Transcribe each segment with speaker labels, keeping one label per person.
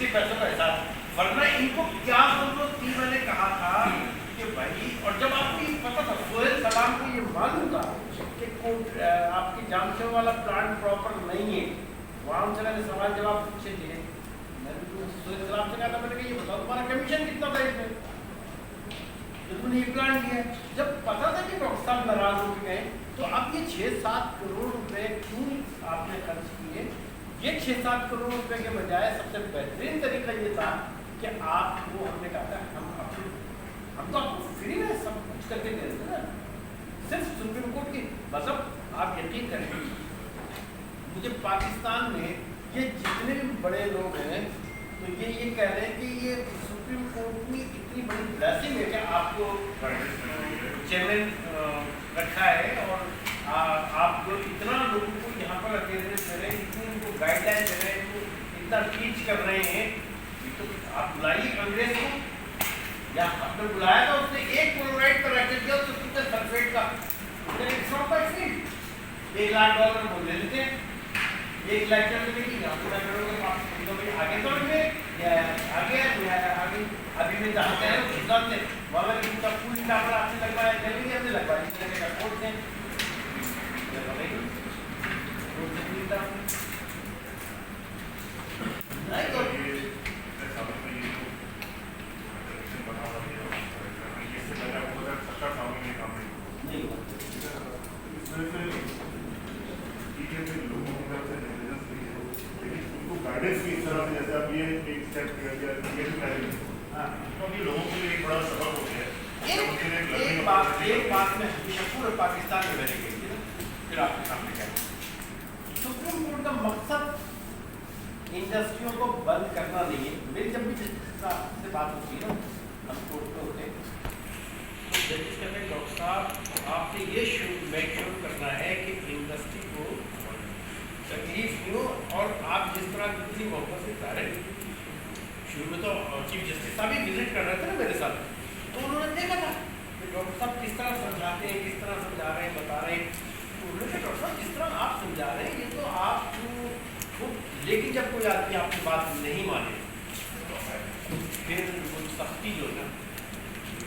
Speaker 1: इसके पैसों का एहसास, वरना इनको क्या जरूरत थी। मैंने कहा था कि भाई, और जब आपको ये पता था, सोहेल सलाम को ये मालूम था कि आपकी जामशेद वाला प्लांट प्रॉपर नहीं है, वहाँ उनसे मैंने सवाल जवाब पूछे थे। मैंने तो सोहेल सलाम से कहा था, मैंने कहा ये बताओ तुम्हारा कमीशन कितना था इसमें, तो तुमने ये प्लान किया। जब पता था कि डॉक्टर साहब नाराज हो गए, तो अब ये 6-7 करोड़ रुपए क्यों आपने खर्च किए? ये 6-7 करोड़ रुपए के बजाय सबसे बेहतरीन तरीका ये था कि आपको, हमने कहा था हम तो आपको फ्री में सब कुछ करके दे देते ना, सिर्फ सुप्रीम कोर्ट की, मतलब आप यकीन करें, मुझे पाकिस्तान में ये जितने भी बड़े लोग हैं, तो ये कह रहे हैं कि ये सुप्रीम कोर्ट में इतनी बड़ी ब्लेसिंग है कि आपको चेयरमैन रखा है, और आप लोग इतना लोगों को यहाँ पर अटेंडेंस दे रहे हैं, इतनी उनको गाइडलाइन दे रहे हैं, इनको इतना टीच कर रहे हैं। तो आप बुलाइए कांग्रेस को, या आपने बुलाया था, उसने एक क्लोराइड का रैकेट दिया, तो उसने सल्फेट का $1 लाख बोल लेते हैं, 1 लाख का नहीं, आगे तो आगे अभी में जानते हैं वहाँ इनका फुल टावर आपने लगवाया, नहीं हमने लगवाया, इस तरह का कोर्ट है एक बात में पूरे पाकिस्तान में मैंने कही थी ना, फिर आपके सामने कहा, सुप्रीम कोर्ट का मकसद इंडस्ट्रियों को बंद करना नहीं है। मेरी जब भी से बात होती है ना, हम कोर्ट में होते हैं, तो जजिस कहते हैं डॉक्टर साहब आपने ये मेक श्योर करना है कि इंडस्ट्री को तकलीफ नहीं हो, और आप जिस तरह जितनी मोहब्बत से जा रहे हैं, शुरू में तो चीफ जस्टिस साहब ही विजिट कर रहे थे ना मेरे साथ, तो उन्होंने देखा था डॉक्टर साहब किस तरह समझाते हैं, किस तरह समझा रहे हैं, बता रहे हैं, तो उन्होंने कहा डॉक्टर साहब जिस तरह आप समझा रहे हैं ये तो आप तो, लेकिन जब कोई आदमी आपकी बात नहीं माने, फिर वो सख्ती जो है ना,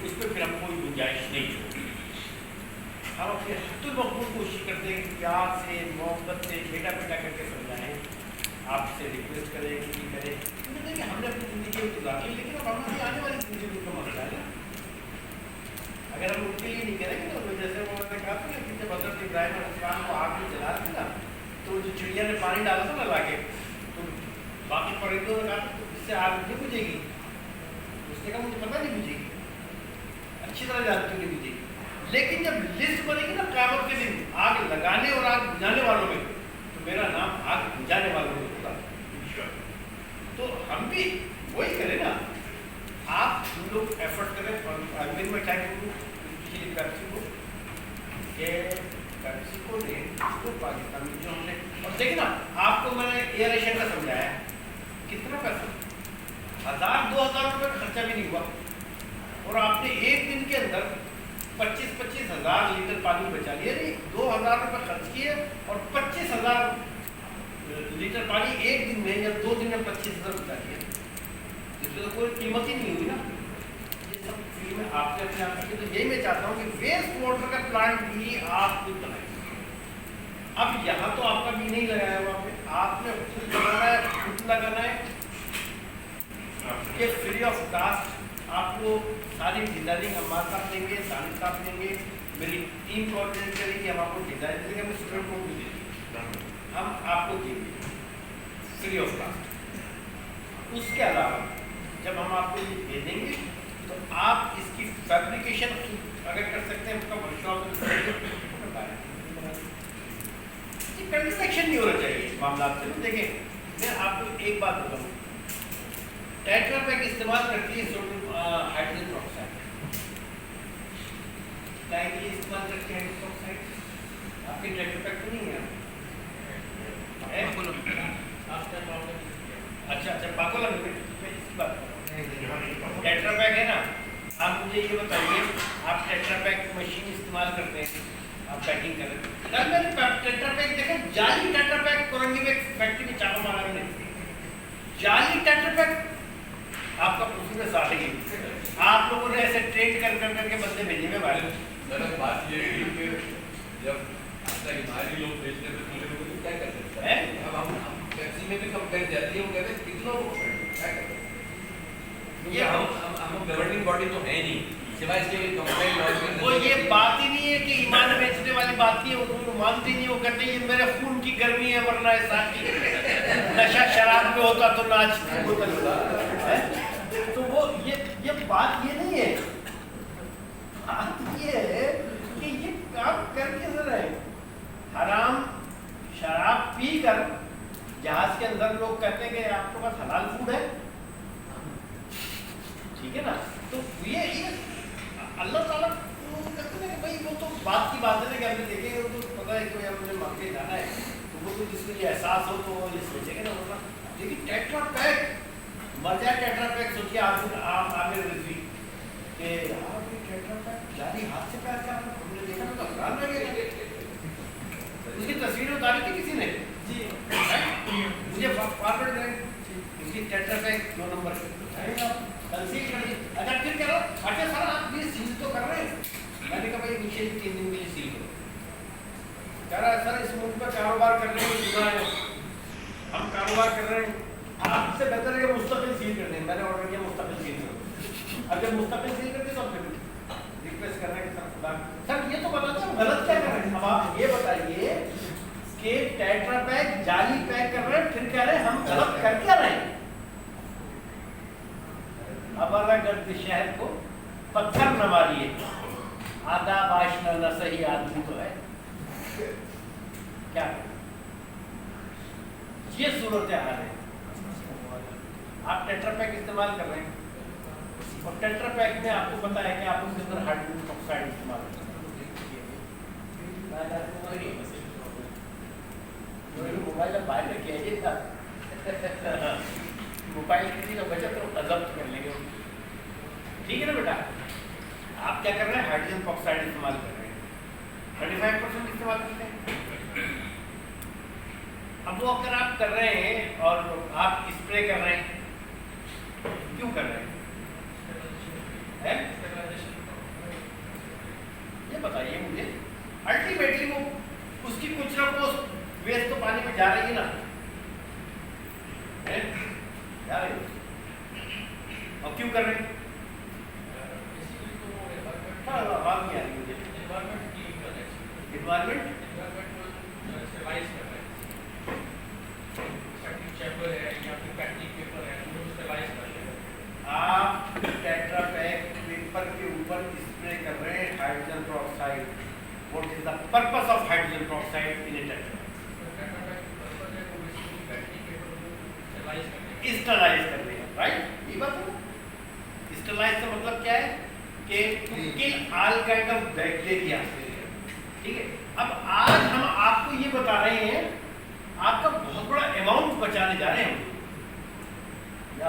Speaker 1: उस पर फिर हम कोई गुंजाइश नहीं छोड़ती। हम अपने हत्तुल कोशिश करते हैं कि प्यार से, मोहब्बत से, बेटा बेटा करके समझाएं, आपसे रिक्वेस्ट करें कि करें, क्योंकि हमने अपनी ज़िंदगी में गुजारी, लेकिन अब हमारी आने वाली ज़िंदगी का मसला है ना। अगर हम उनके लिए नहीं करेंगे, तो जैसे उन्होंने कहा था कि जब हज़रत इब्राहिम अलैहिस्सलाम को आग में जला दिया, तो जो चिड़िया ने पानी डाला था ना लाके, तो बाकी परिंदों ने कहा तो इससे आग नहीं बुझेगी, उसने कहा मुझे पता नहीं बुझेगी, अच्छी तरह जानती हूँ नहीं बुझेगी, लेकिन जब लिस्ट बनेगी ना क़यामत के दिन आग लगाने और आग बुझाने वालों में, तो मेरा नाम आग बुझाने वालों में होगा। तो हम भी वही करें ना, आप लोग एफर्ट करें, और मैं क्या करूँ पेप्सी को ने तो पाकिस्तान में जो हमने, और देखिए ना, आपको मैंने एयर एशिया का समझाया, कितना पैसा, 1000-2000 रुपये का खर्चा भी नहीं हुआ, और आपने एक दिन के अंदर 25-25 हज़ार लीटर पानी बचा लिया। नहीं, 2000 रुपये खर्च किए और 25,000 लीटर पानी एक दिन में या 2 दिन में 25,000 बचा लिया, इसमें तो कोई कीमत ही नहीं हुई ना। ये सब फ्री में आपने अपने आप की, तो यही मैं चाहता हूँ कि वेस्ट वाटर का प्लांट भी आप खुद बनाएं। अब यहाँ तो आपका भी नहीं लगाया हुआ पे, आपने खुद बनाना है, खुद लगाना है, ये फ्री ऑफ कास्ट आपको सारी डिजाइनिंग हमारे साथ देंगे, सारे साथ देंगे, मेरी टीम कोऑर्डिनेट करेगी, हम आपको डिजाइन देंगे, हम स्टूडेंट को भी देंगे, हम आपको देंगे फ्री ऑफ कास्ट। उसके अलावा जब हम आपको ये दे देंगे, तो आप इसकी फैब्रिकेशन अगर कर सकते हैं, उसका वर्कशॉप कंस्ट्रक्शन नहीं होना चाहिए इस मामला से। देखें, मैं आपको एक बात बताऊँ, टेट्रा पैक इस्तेमाल करती है सोडियम हाइड्रोजन ऑक्साइड, क्या है कि इस्तेमाल करती है हाइड्रोजन ऑक्साइड? आपकी टेट्रा पैक तो नहीं है? अच्छा, पाकोला में इसकी बात टेट्रा पैक है ना। आप मुझे ये बताइए, आप टेट्रा पैक मशीन इस्तेमाल करते हैं, आप पैकिंग कर रहे हैं, कल मैंने टेट्रा पैक देखा, जाली टेट्रा पैक कोरंगी में फैक्ट्री में चापा मारा मैंने, जाली टेट्रा पैक उसमें साड़ेंगे। आप लोगों ने ऐसे ट्रेन कर करके बंदे भेजे हुए भाई।
Speaker 2: बात ये है कि जब हमारी लोग बेचने में दूसरे को क्या कर सकते हैं? अब हम पेप्सी में भी कंपेयर जाती है, वो कहते हैं कितनों को क्या करते हैं? ये हम गवर्निंग बॉडी तो है नहीं, सिवाय इसके कंप्लेंट।
Speaker 1: वो ये बात ही नहीं है कि ईमान बेचने वाली बात ही है, वो मानते नहीं, वो कहते हैं ये मेरे खून की गर्मी है, वरना ऐसा नशा शराब में होता तो नाच है। तो वो ये बात ये नहीं है, बात ये है कि ये काम कर कैसे रहे। हराम शराब पीकर जहाज के अंदर लोग कहते हैं कि आपके पास हलाल फूड है, ठीक है ना। तो ये अल्लाह ताला कहते हैं कि भाई वो तो बात की बात है ना कि हमने देखे वो तो पता है कि यार मुझे मांगे जाना है, तो वो तो जिसको ये एहसास हो तो ये सोचेंगे ना होगा। लेकिन टेट्रा पैक मर जाए, टेट्रा पैक सोचिए आप आगे रही कि यार ये टेट्रा पैक जारी हाथ से पैक कर हमने देखा तो हैरान रह गए। उसकी तस्वीर उतारी थी किसी ने जी, मुझे फॉरवर्ड करें उसकी टेट्रा पैक 2 नंबर कंसील कर दी। अच्छा फिर कह रहा अच्छा सर आप ये सील तो कर रहे हैं, मैंने कहा भाई इनिशियल 3 दिन के लिए सील करो। कह रहा है सर इस मुल्क में कारोबार करने को जुड़ा है, हम कारोबार कर रहे हैं, आपसे बेहतर है कि मुस्तकिल सील कर दें। मैंने ऑर्डर किया मुस्तकिल सील करो। अब जब मुस्तकिल सील करते तो फिर रिक्वेस्ट कर रहे हैं कि सर ये तो बताते हम गलत क्या कर रहे हैं। अब आप ये बताइए कि टेट्रा पैक जाली पैक कर रहे हैं, फिर कह रहे हैं हम गलत कर क्या रहे हैं। अबरागर्द शहर को पत्थर न मारिए, आधा बाशना न सही आदमी तो है क्या, ये सूरत हाल है। आप टेट्रा पैक इस्तेमाल कर रहे हैं और टेट्रा पैक में आपको पता है कि आप उसके अंदर हाइड्रोजन ऑक्साइड इस्तेमाल कर रहे हैं। मोबाइल बाहर किया था मोबाइल किसी का बचत तो जब्त कर लेंगे, ठीक है ना बेटा। आप क्या कर रहे हैं, हाइड्रोजन ऑक्साइड इस्तेमाल कर रहे हैं, 35% इस्तेमाल करते हैं। अब वो अगर आप कर रहे हैं और आप स्प्रे कर रहे हैं, क्यों कर रहे हैं ये बताइए मुझे। अल्टीमेटली वो उसकी कुछ ना कुछ वेस्ट तो पानी में जा रही है ना, जा रही है। और क्यों कर रहे हैं, बात नहीं आ रही मुझे। एनवायरमेंट आप टेट्रा पैक पेपर के ऊपर स्प्रे कर रहे हैं hydrogen peroxide. What is the purpose of hydrogen peroxide in a tetra? Sterilize कर रहे हैं, राइट। ये बात है। स्टरलाइज का मतलब क्या है कि kill all kind of bacteria, ठीक है। अब आज हम आपको ये बता रहे हैं, आपका बहुत बड़ा अमाउंट बचाने जा रहे हैं हम,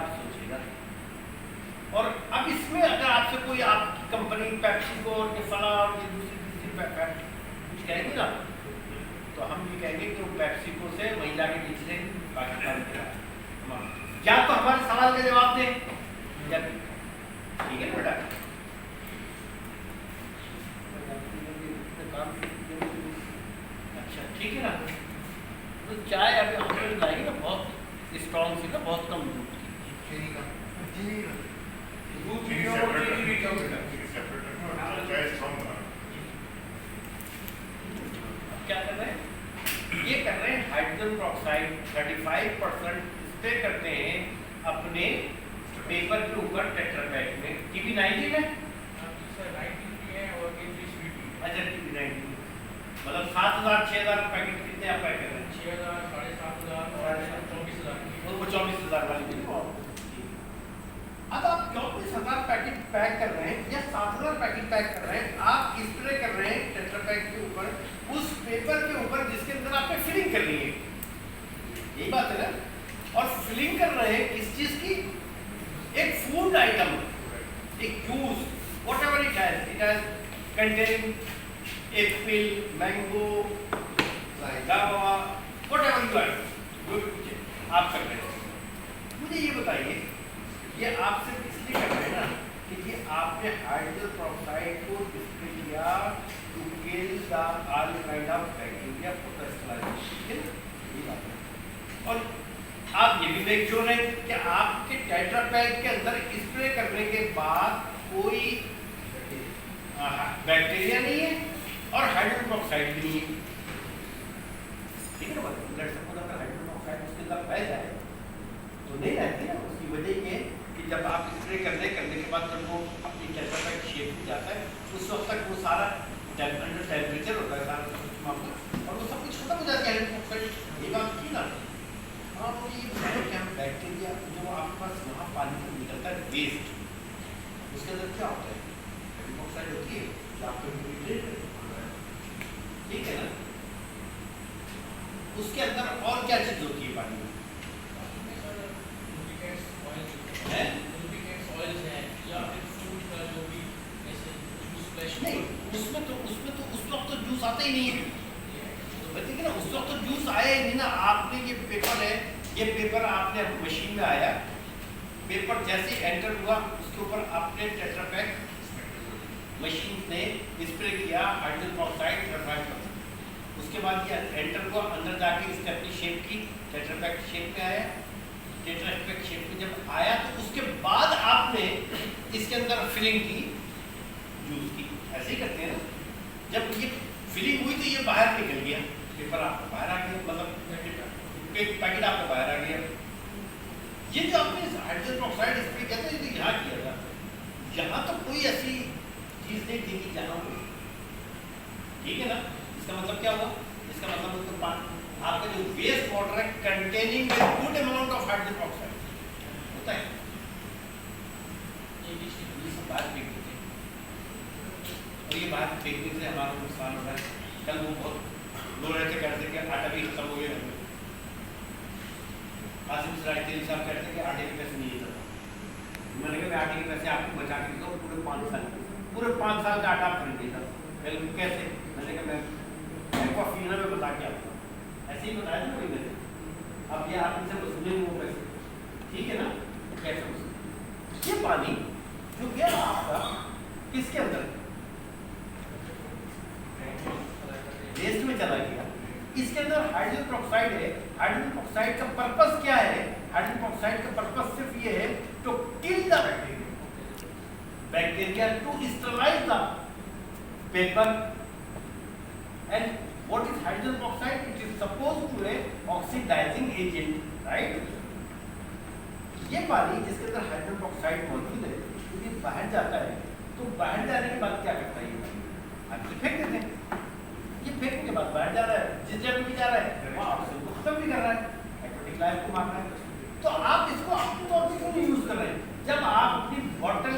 Speaker 1: आप सोचिएगा। और अब इसमें अगर आपसे कोई आपकी कंपनी पेप्सी को और फला और ये दूसरी कुछ कहेगी ना, तो हम ये कहेंगे कि वो पेप्सी को से महिला के पीछे पाकिस्तान के या तो हमारे सवाल का जवाब दें या ठीक है बेटा। अच्छा ठीक है ना। तो चाय अभी हम लाएंगे ना बहुत स्ट्रॉन्ग सी ना, बहुत कम दूध क्या कर रहे हैं, ये कर रहे हैं हाइड्रोजन पेरोक्साइड 35% स्प्रे करते हैं अपने पेपर के ऊपर टेट्रा पैक में। टीपी 90 में अच्छा टीपी 90 मतलब 7,000 6,000 पैकेट कितने आप पैक कर रहे हैं?
Speaker 2: 6,000 7,500 24,000
Speaker 1: वो 24,000 वाली भी। अब आप 24,000 पैकेट पैक कर रहे हैं या 7,000 पैकेट पैक कर रहे हैं, आप स्प्रे कर रहे हैं टेट्रा पैक के ऊपर, उस पेपर के ऊपर जिसके अंदर आपने फिलिंग करनी है, यही बात है ना। और फिलिंग कर रहे हैं किस चीज की, एक फूड आइटम, एक juice, whatever it has containing Apple, mango, गावा, व्हाटएवर यू आर, जो भी कुछ आप कर रहे हैं। मुझे ये बताइए, ये आपसे इसलिए आपने हाइड्रोजन पेरोक्साइड को डिस्प्ले किया to kill the all kind of bacteria प्रोटोस्टलाइजेशन। और आप ये भी मेक श्योर है कि आपके टेट्रा पैक के अंदर स्प्रे करने के बाद कोई बैक्टीरिया नहीं है और हाइड्रोजन पेरोक्साइड भी नहीं है। ठीक है ना, लेट्स सपोज अगर हाइड्रोजन पेरोक्साइड उसके अंदर बह जाए तो नहीं रहती ना। उसकी वजह ये कि जब आप स्प्रे करने के बाद जब वो अपनी टेट्रा पैक शेप हो जाता है उस वक्त तक वो सारा अंडर टेम्परेचर होता है सारा मामला और वो सब कुछ खत्म हो जाता है हाइड्रोजन पेरोक्साइड। ये बात की ना। हाँ, वो ये क्या बैक्टीरिया जो आपके पास वहाँ पानी से निकलता है वेस्ट, उसके अंदर क्या होता है हाइड्रोजन पेरोक्साइड होती है जो आपको इंटीग्रेट करता है। ठीक है ना, उसके अंदर और क्या चीज होती है पानी में? नहीं, उसमें तो उस वक्त तो जूस आता ही नहीं है। ठीक है ना, उस वक्त तो जूस आया ही नहीं ना। आपने ये पेपर है, ये पेपर आपने मशीन में आया, पेपर जैसे एंटर हुआ उसके ऊपर आपने टेट्रा पैक मशीन ने स्प्रे किया हाइड्रोजन पेरोक्साइड ग्रेफाइट। उसके बाद ये एंटर हुआ अंदर जाके इसने अपनी शेप की टेट्रा पैक शेप में आया। टेट्रा पैक शेप में जब आया तो उसके बाद आपने इसके अंदर फिलिंग की जूस की। ऐसे ही करते हैं ना, जब ये फिलिंग हुई तो ये बाहर निकल गया, पेपर आपको बाहर आ गया, मतलब पैकेट आपको बाहर आ गया। ये जो आपने हाइड्रोजन पेरोक्साइड स्प्रे किया था ये यहाँ किया था, यहाँ तो कोई ऐसी चीज नहीं थी कि जहाँ हो। ठीक है ना, इसका मतलब क्या हुआ? इसका मतलब उसको आपका जो वेस्ट वाटर है containing good amount of hydrogen peroxide होता है, ये सब बाहर फेंक देते हैं और ये बाहर फेंकने से हमारा नुकसान हो रहा है। कल वो बहुत लोग रहते कहते कि आटा भी खत्म हो गया। आसिफ सराय साहब कहते कि आटे के पैसे नहीं है। मैंने कहा आटे के पैसे आपको बचा के दो पूरे 5 साल का आटा खरीद देता। पहले कैसे? मैंने कहा मैं कॉफी में बता के आपको ऐसे ही बताया था कोई मैंने। अब ये आप इनसे वसूलेंगे वो पैसे, ठीक है ना? कैसे वसूल? ये पानी जो गया आपका किसके अंदर? वेस्ट में चला गया। इसके अंदर हाइड्रोजन पेरोक्साइड है। हाइड्रोजन पेरोक्साइड का पर्पस क्या है? हाइड्रोजन पेरोक्साइड का पर्पस सिर्फ ये है to kill the bacteria to sterilize the paper. And what is hydrogen peroxide? It is supposed to be oxidizing agent, right? ये पानी जिसके अंदर हाइड्रोजन पेरोक्साइड मौजूद है यदि बाहर जाता है तो बाहर जाने के बाद क्या करता है? ये पानी फेंक देते हैं। ये फेंकने के बाद बाहर जा रहा है, जिस जगह भी जा रहा है वहाँ ऑक्सीजन को खत्म भी कर रहा है, एक्वाटिक लाइफ को मार रहा है। तो आप इसको अपने तौर पर क्यों नहीं यूज कर रहे हैं? जब आप अपनी बॉटल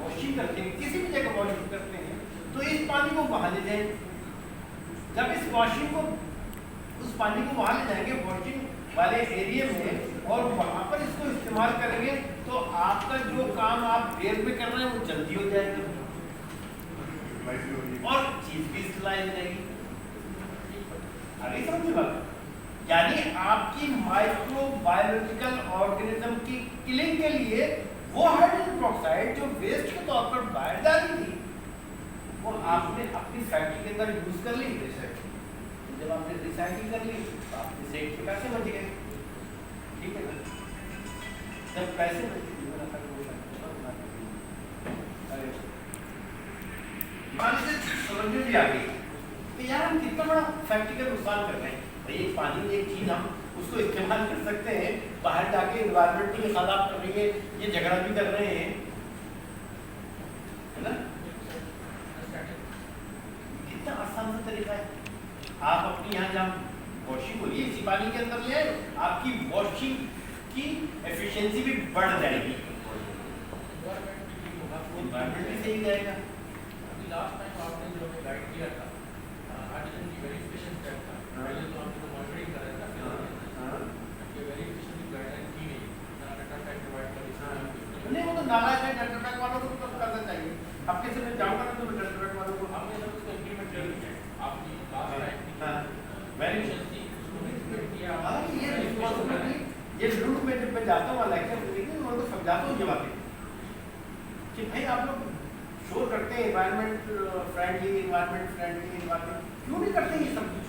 Speaker 1: वॉशिंग करते हैं, किसी भी जगह वॉशिंग करते हैं तो इस पानी को वहाँ ले जाए। जब इस वॉशिंग को उस पानी को वहाँ ले जाएंगे वॉशिंग वाले एरिया में और वहाँ पर इसको इस्तेमाल करेंगे तो आपका जो काम आप देर में कर रहे हैं वो जल्दी हो जाएगा और चीज भी सिलाई जाएगी। आगे समझिए बात, यानी आपकी माइक्रोबायोलॉजिकल ऑर्गेनिज्म की किलिंग के लिए वो हाइड्रोजन पेरोक्साइड जो वेस्ट के तौर पर बाहर डाली थी वो आपने अपनी फैक्ट्री के अंदर यूज कर ली। जब आपने रिसाइकिल कर ली तो आपके सेठ के पैसे बच गए। ठीक है ना, जब पैसे बच गए समझ में भी आ गई कि यार हम कितना बड़ा फैक्ट्री का नुकसान कर रहे हैं। भाई पानी में एक चीज हम उसको इस्तेमाल कर सकते हैं, बाहर जाके एनवायरमेंट के खिलाफ कर रही है, ये झगड़ा भी कर रहे हैं, है ना? कितना आसान सा तरीका है। आप अपनी यहाँ जब वॉशिंग हो रही है इसी पानी के अंदर ले आए, आपकी वॉशिंग की एफिशिएंसी भी बढ़ जाएगी, एनवायरमेंट भी सही जाएगा।
Speaker 2: लास्ट टाइम आपने जो हमें गाइड किया था हाइड्रोजन की वेरिफिकेशन स्टेप था, पहले तो हम मॉनिटरिंग कर रहे थे, ये वेरिफिकेशन की गाइडलाइन की नहीं, डाटा पैक प्रोवाइड कर इसमें
Speaker 1: नहीं, वो तो नाला है, डाटा पैक वालों को तो करना चाहिए। अब कैसे मैं जाऊंगा ना तो मैं डाटा पैक वालों को
Speaker 2: आपने सब उसको इंप्लीमेंट कर दिया। आपकी लास्ट टाइम
Speaker 1: वेरिफिकेशन
Speaker 2: किया,
Speaker 1: ये रिस्पांसिबिलिटी ये जरूर मैं जब मैं जाता हूँ लेक्चर देने उनको समझाता हूँ ये बातें कि भाई आप लोग शोर करते हैं एनवायरमेंट फ्रेंडली, क्यों नहीं करते ये सब कुछ?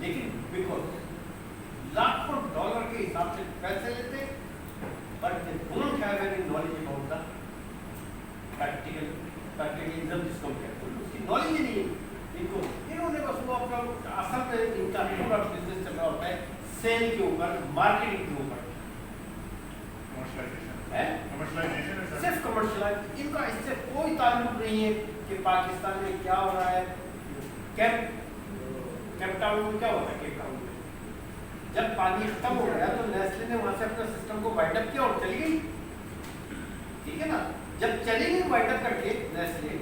Speaker 1: लेकिन बिकॉज लाखों डॉलर के हिसाब से पैसे लेते, but they don't have any knowledge about the practicalism जिसको कहते हैं, उसकी नॉलेज ही नहीं है इनको। इन्होंने बस वो अपना असल में इनका पूरा बिजनेस चल रहा होता है सेल के ऊपर, मार्केटिंग के ऊपर, सिर्फ कमर्शियलाइज। इनका इससे कोई ताल्लुक नहीं है कि पाकिस्तान में क्या हो रहा है। केप टाउन में क्या होता है? केप टाउन में जब पानी खत्म हो गया तो नेस्ले ने वहां से अपना सिस्टम को वाइंड अप किया और चली गई, ठीक है ना। जब चली गई वाइंड अप करके नेस्ले,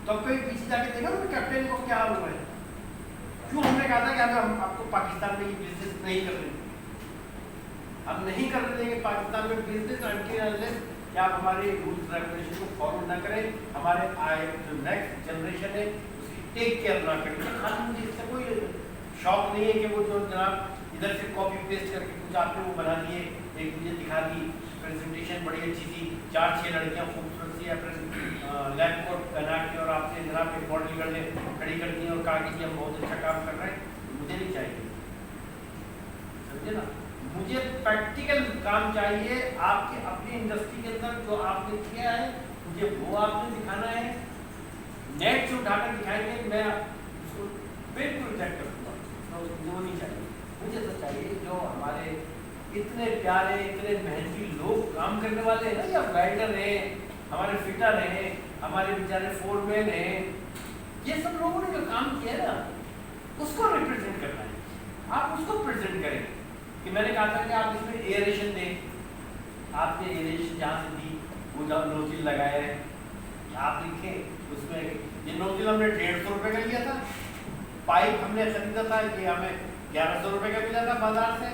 Speaker 1: तो कोई पीछे जाके देखा ना कैप्टन को क्या हाल हुआ है? क्यों हमने कहा था कि हम आपको पाकिस्तान में ये बिजनेस नहीं कर रहे, हम नहीं करने देंगे पाकिस्तान में बिजनेस अनटिल कि आप हमारे रूल्स रेगुलेशन को फॉलो ना करें, हमारे आए जो नेक्स्ट जनरेशन है उसकी टेक केयर ना करें। खाली मुझे इससे कोई शौक नहीं है कि वो जो जनाब इधर से कॉपी पेस्ट करके कुछ आपने वो बना दिए, एक मुझे दिखा दी प्रेजेंटेशन बड़ी अच्छी थी, 4-6 लड़कियां खूबसूरत सी अपने लैब कोट पहना के और आपसे जनाब एक बॉडी करने खड़ी कर दी और कहा कि हम बहुत अच्छा काम कर रहे हैं। मुझे नहीं चाहिए, समझे ना। मुझे प्रैक्टिकल काम चाहिए आपके अपनी इंडस्ट्री के अंदर जो आपने किया है, मुझे वो आपने दिखाना है। नेट से उठाकर दिखाएंगे, मैं उसको बिल्कुल रिजेक्ट कर दूंगा, मुझे वो नहीं चाहिए। मुझे तो चाहिए जो हमारे इतने प्यारे, इतने मेहनती लोग काम करने वाले हैं ना, या वेल्डर हैं, हमारे फिटर हैं, हमारे बेचारे फोरमैन हैं, ये सब लोगों ने जो काम किया है ना, उसको रिप्रेजेंट करना है। आप उसको प्रेजेंट करें कि मैंने कहा था कि आप इसमें एयरेशन दें, आपने एयरेशन जहाँ से दी वो जब नोजिल लगाया है, आप लिखें उसमें ये नोजिल हमने 150 रुपये का लिया था, पाइप हमने खरीदा था ये हमें 1100 रुपये का मिला था बाजार से,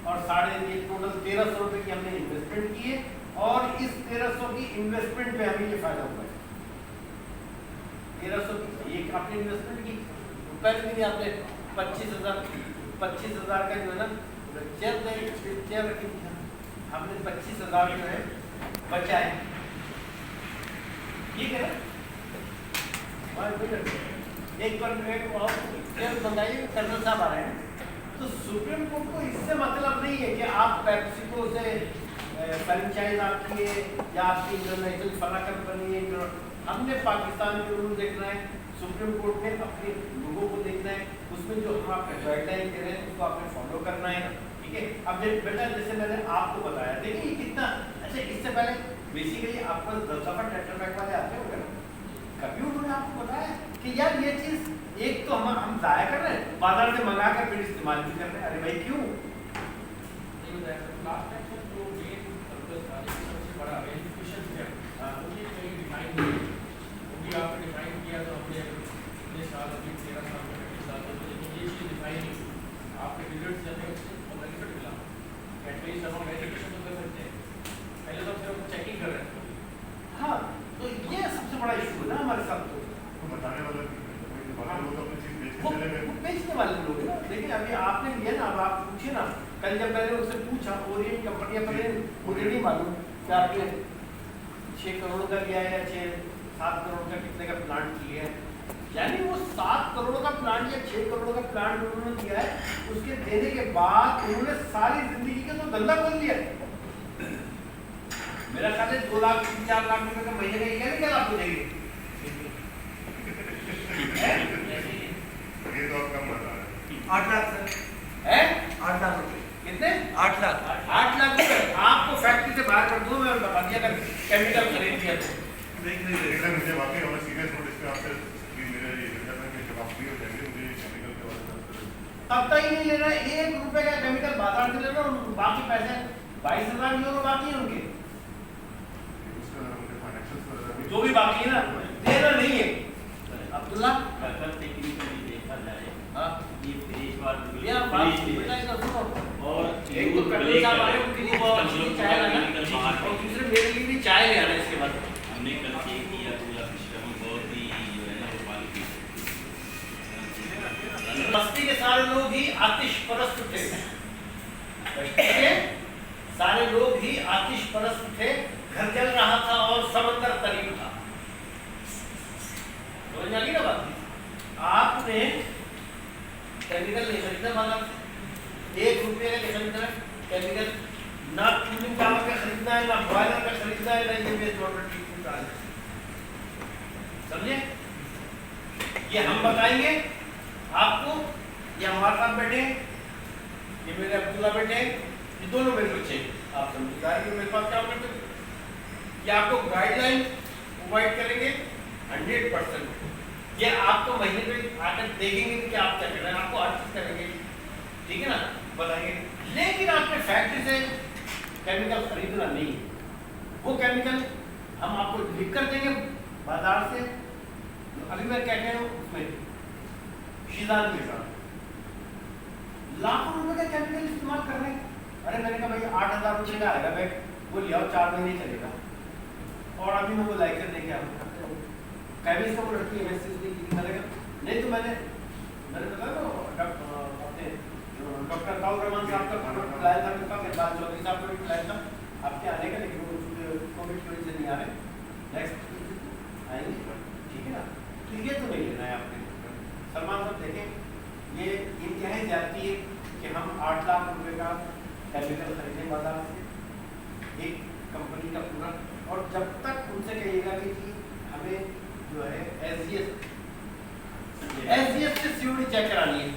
Speaker 1: और टोटल 1300 रुपये की हमने इन्वेस्टमेंट की है, और इस 1300 की इन्वेस्टमेंट पे हमें ये फायदा हुआ है। 1300 की ये आपने इन्वेस्टमेंट की, पहले भी आपने 25,000 का जो है ना चेयर रखी, हमने 25,000 जो है बचा है, ठीक है ना। एक पर बताइए कर्नल साहब आ रहे हैं, तो सुप्रीम कोर्ट को इससे मतलब नहीं है कि आप पेप्सिको से फ्रेंचाइज आपकी है या आपकी इंटरनेशनल फला कंपनी है। हमने पाकिस्तान के रूल देखना है, सुप्रीम कोर्ट ने अपने लोगों को देखना है, उसमें जो हम आपने गाइडलाइन दे रहे हैं उसको आपने फॉलो करना है, ठीक है। अब बेटा जैसे मैंने आपको बताया, देखिए कितना अच्छा। इससे पहले बेसिकली आपको 10 दफा ट्रैक्टर बैक वाले आते होंगे ना, कभी उन्होंने आपको बताया कि यार ये चीज एक तो हम जाया कर रहे हैं, बाजार से मंगा कर फिर इस्तेमाल भी कर रहे हैं, अरे भाई क्यों?
Speaker 3: लास्ट टाइम जो मेन पर्पस था, सबसे बड़ा एजुकेशन है, मुझे कहीं डिफाइन नहीं, क्योंकि आपने डिफाइन किया तो हमने इतने साल, अभी 13 साल में 20 साल में, लेकिन ये चीज़ डिफाइन नहीं हुई। आपके रिजल्ट जब उससे बेनिफिट मिला, एटलीस्ट हम एजुकेशन तो कर सकते हैं, पहले तो फिर हम चेकिंग कर रहे हैं।
Speaker 1: हाँ, तो ये सबसे बड़ा इशू है ना हमारे साथ।
Speaker 4: तो बताने वाला
Speaker 1: वो बेचने वाले लोग हैं ना। लेकिन अभी आपने लिया ना, अब आप पूछे ना, कल जब मैंने उससे पूछा ओरिएंट कंपनियां पर, मुझे नहीं मालूम कि आपने 6 करोड़ का लिया है या 7 करोड़ का कितने का प्लांट किया है, यानी वो 7 करोड़ का प्लांट या 6 करोड़ का प्लांट उन्होंने दिया है, उसके देने के बाद उन्होंने सारी जिंदगी का तो धंधा खोल दिया। मेरा ख्याल है 2 लाख 4 लाख रुपए का महीने का ये नहीं क्या लाभ हो जाएगी?
Speaker 4: ये तो आप कम बता रहे हैं।
Speaker 3: 8 लाख सर
Speaker 1: है
Speaker 3: 8 लाख रुपए।
Speaker 1: कितने?
Speaker 3: 8 लाख
Speaker 1: 8 लाख रुपए आपको फैक्ट्री से बाहर कर दूं मैं, बता दिया अगर केमिकल खरीद दिया तो।
Speaker 4: लेकिन मुझे वाकई और सीरियस नोट इस पे आपसे कि मेरे ये इंटरनेट में जब आप फ्री हो जाएंगे मुझे केमिकल के बारे में
Speaker 1: पता ही नहीं लेना, 1 रुपए का केमिकल बाजार से लेना, बाकी पैसे 22,000 यूरो बाकी है उनके,
Speaker 4: उसका मुझे फाइनेंशियल
Speaker 1: जो भी बाकी है ना देना नहीं है। अब्दुल्ला
Speaker 5: ये फ्रेश वाटर
Speaker 1: भैया बात बताइएगा सुनो,
Speaker 5: और
Speaker 1: एक तो कर्नल साहब आए उनके लिए बहुत अच्छी चाय लाना, और दूसरे मेरे लिए भी चाय ले आना इसके बाद।
Speaker 5: हमने कल चेक किया पूरा सिस्टम बहुत ही जो है ना वो क्वालिटी।
Speaker 1: बस्ती के सारे लोग ही आतिश परस्त थे, बस्ती के सारे लोग ही आतिश परस्त थे, घर जल रहा समंदर करीब था। समझ आ गई ना बात? आपने केमिकल नहीं खरीदा बाजार से, 1 रुपये का खरीदना है केमिकल, ना कूलिंग टावर का खरीदना है, ना बॉयलर का खरीदना है, ना ये वेस्ट वाटर ट्रीटमेंट का। समझे? ये हम बताएंगे आपको, ये हमारे साथ बैठे, ये मेरे अब्दुल्ला बैठे, ये दोनों मेरे बच्चे, आप समझदार कि मेरे पास क्या करते, ये आपको गाइडलाइन प्रोवाइड करेंगे 100%। ये आपको महीने में आकर देखेंगे कि आप क्या कर रहे हैं, आपको हर चीज करेंगे, ठीक है ना, बताएंगे। लेकिन आपने फैक्ट्री से केमिकल खरीदना नहीं, वो केमिकल हम आपको लिख कर देंगे बाजार से। अभी मैं क्या कह रहा हूँ उसमें शीजान के साथ लाखों रुपए का केमिकल इस्तेमाल कर रहे हैं। अरे मैंने कहा भाई 8,000 रुपये का आएगा बैग, वो लिया 4 महीने चलेगा, और अभी मैं वो लाइकर लेके आ रहा हूँ केमिस्ट को रखी है नहीं तो मैंने बताया ना अपने डॉक्टर ताउर रहमान साहब का प्रोडक्ट लाया था, उनका इकबाल चौधरी साहब का भी लाया था आपके आने का, लेकिन वो कोविड की वजह से नहीं आ रहे, नेक्स्ट आएंगे, ठीक है ना। तो ये तो नहीं लेना है आपने। सलमान साहब देखें, ये इंतहाई जाती है कि हम 8 लाख रुपए का केमिकल खरीदें बाजार से, एक कंपनी का पूरा, और जब तक उनसे कहिएगा कि हमें जो है एसजीएस से सीओडी चेक करानी है,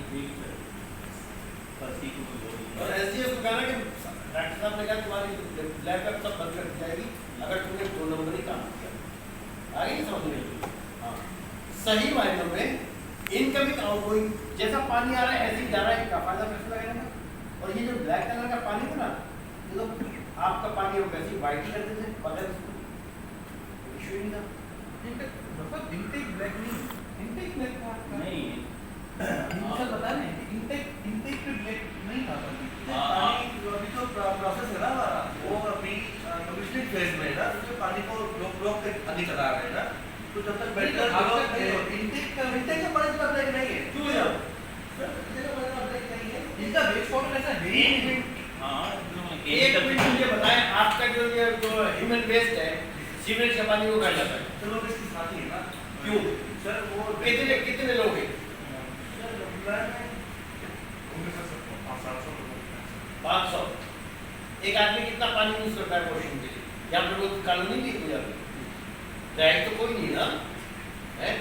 Speaker 1: और एसजीएस को कहना कि डॉक्टर साहब ने कहा तुम्हारी लैपटॉप सब बंद कर दी जाएगी अगर तुमने 2 नंबर ही काम किया। आगे समझ में? हाँ, सही मायनों में इनकमिंग आउटगोइंग जैसा पानी आ रहा है ऐसे ही जा रहा है, क्या फायदा पैसा लगाने का। और ये जो ब्लैक कलर का पानी था ना, ये तो आपका पानी हम वैसे ही व्हाइट ही करते थे बगैर इशू ही नहीं था।
Speaker 2: इंटेक ब्लैक
Speaker 5: नहीं
Speaker 2: सर बता रहे हैं इंटेक पे ब्लैक नहीं था पानी अभी तो प्रोसेस है ना हमारा, वो अभी कमिश्निंग फेज में है ना, उसमें पानी को ब्लॉक अधिक करा रहे हैं ना, तो जब तक बेटर इंटेक का पानी तो ब्लैक नहीं है। क्यों है इनका बेस फॉर्मूला ऐसा है।
Speaker 1: एक मिनट मुझे बताएं, आपका जो ये जो ह्यूमन वेस्ट है सीवरेज का पानी वो कहाँ जाता है?
Speaker 2: चलो इसकी साथी है ना।
Speaker 1: क्यों
Speaker 2: सर वो
Speaker 1: कितने लोग हैं?
Speaker 4: उनके साथ
Speaker 1: 500। एक आदमी कितना पानी यूज करता है वॉशिंग के लिए? यहाँ पे कोई कॉलोनी नहीं कोई आदमी, डायरेक्ट तो कोई नहीं ना है।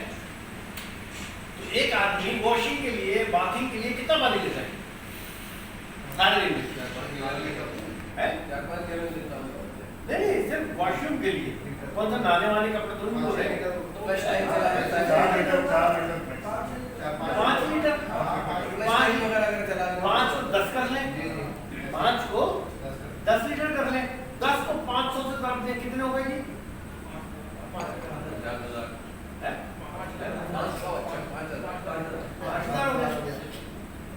Speaker 1: तो एक आदमी वॉशिंग के लिए, बाथिंग के लिए कितना पानी लेता है सारे दिन में? नहीं, सिर्फ वॉशरूम के लिए। कौन सा नहाने वाले कपड़े तो नहीं हो रहे?
Speaker 4: 4 लीटर
Speaker 1: 5 लीटर 5 को 10 कर लें, 5 को 10 लीटर कर लें, 10 को 500 से तरफ दें, कितने हो गए जी?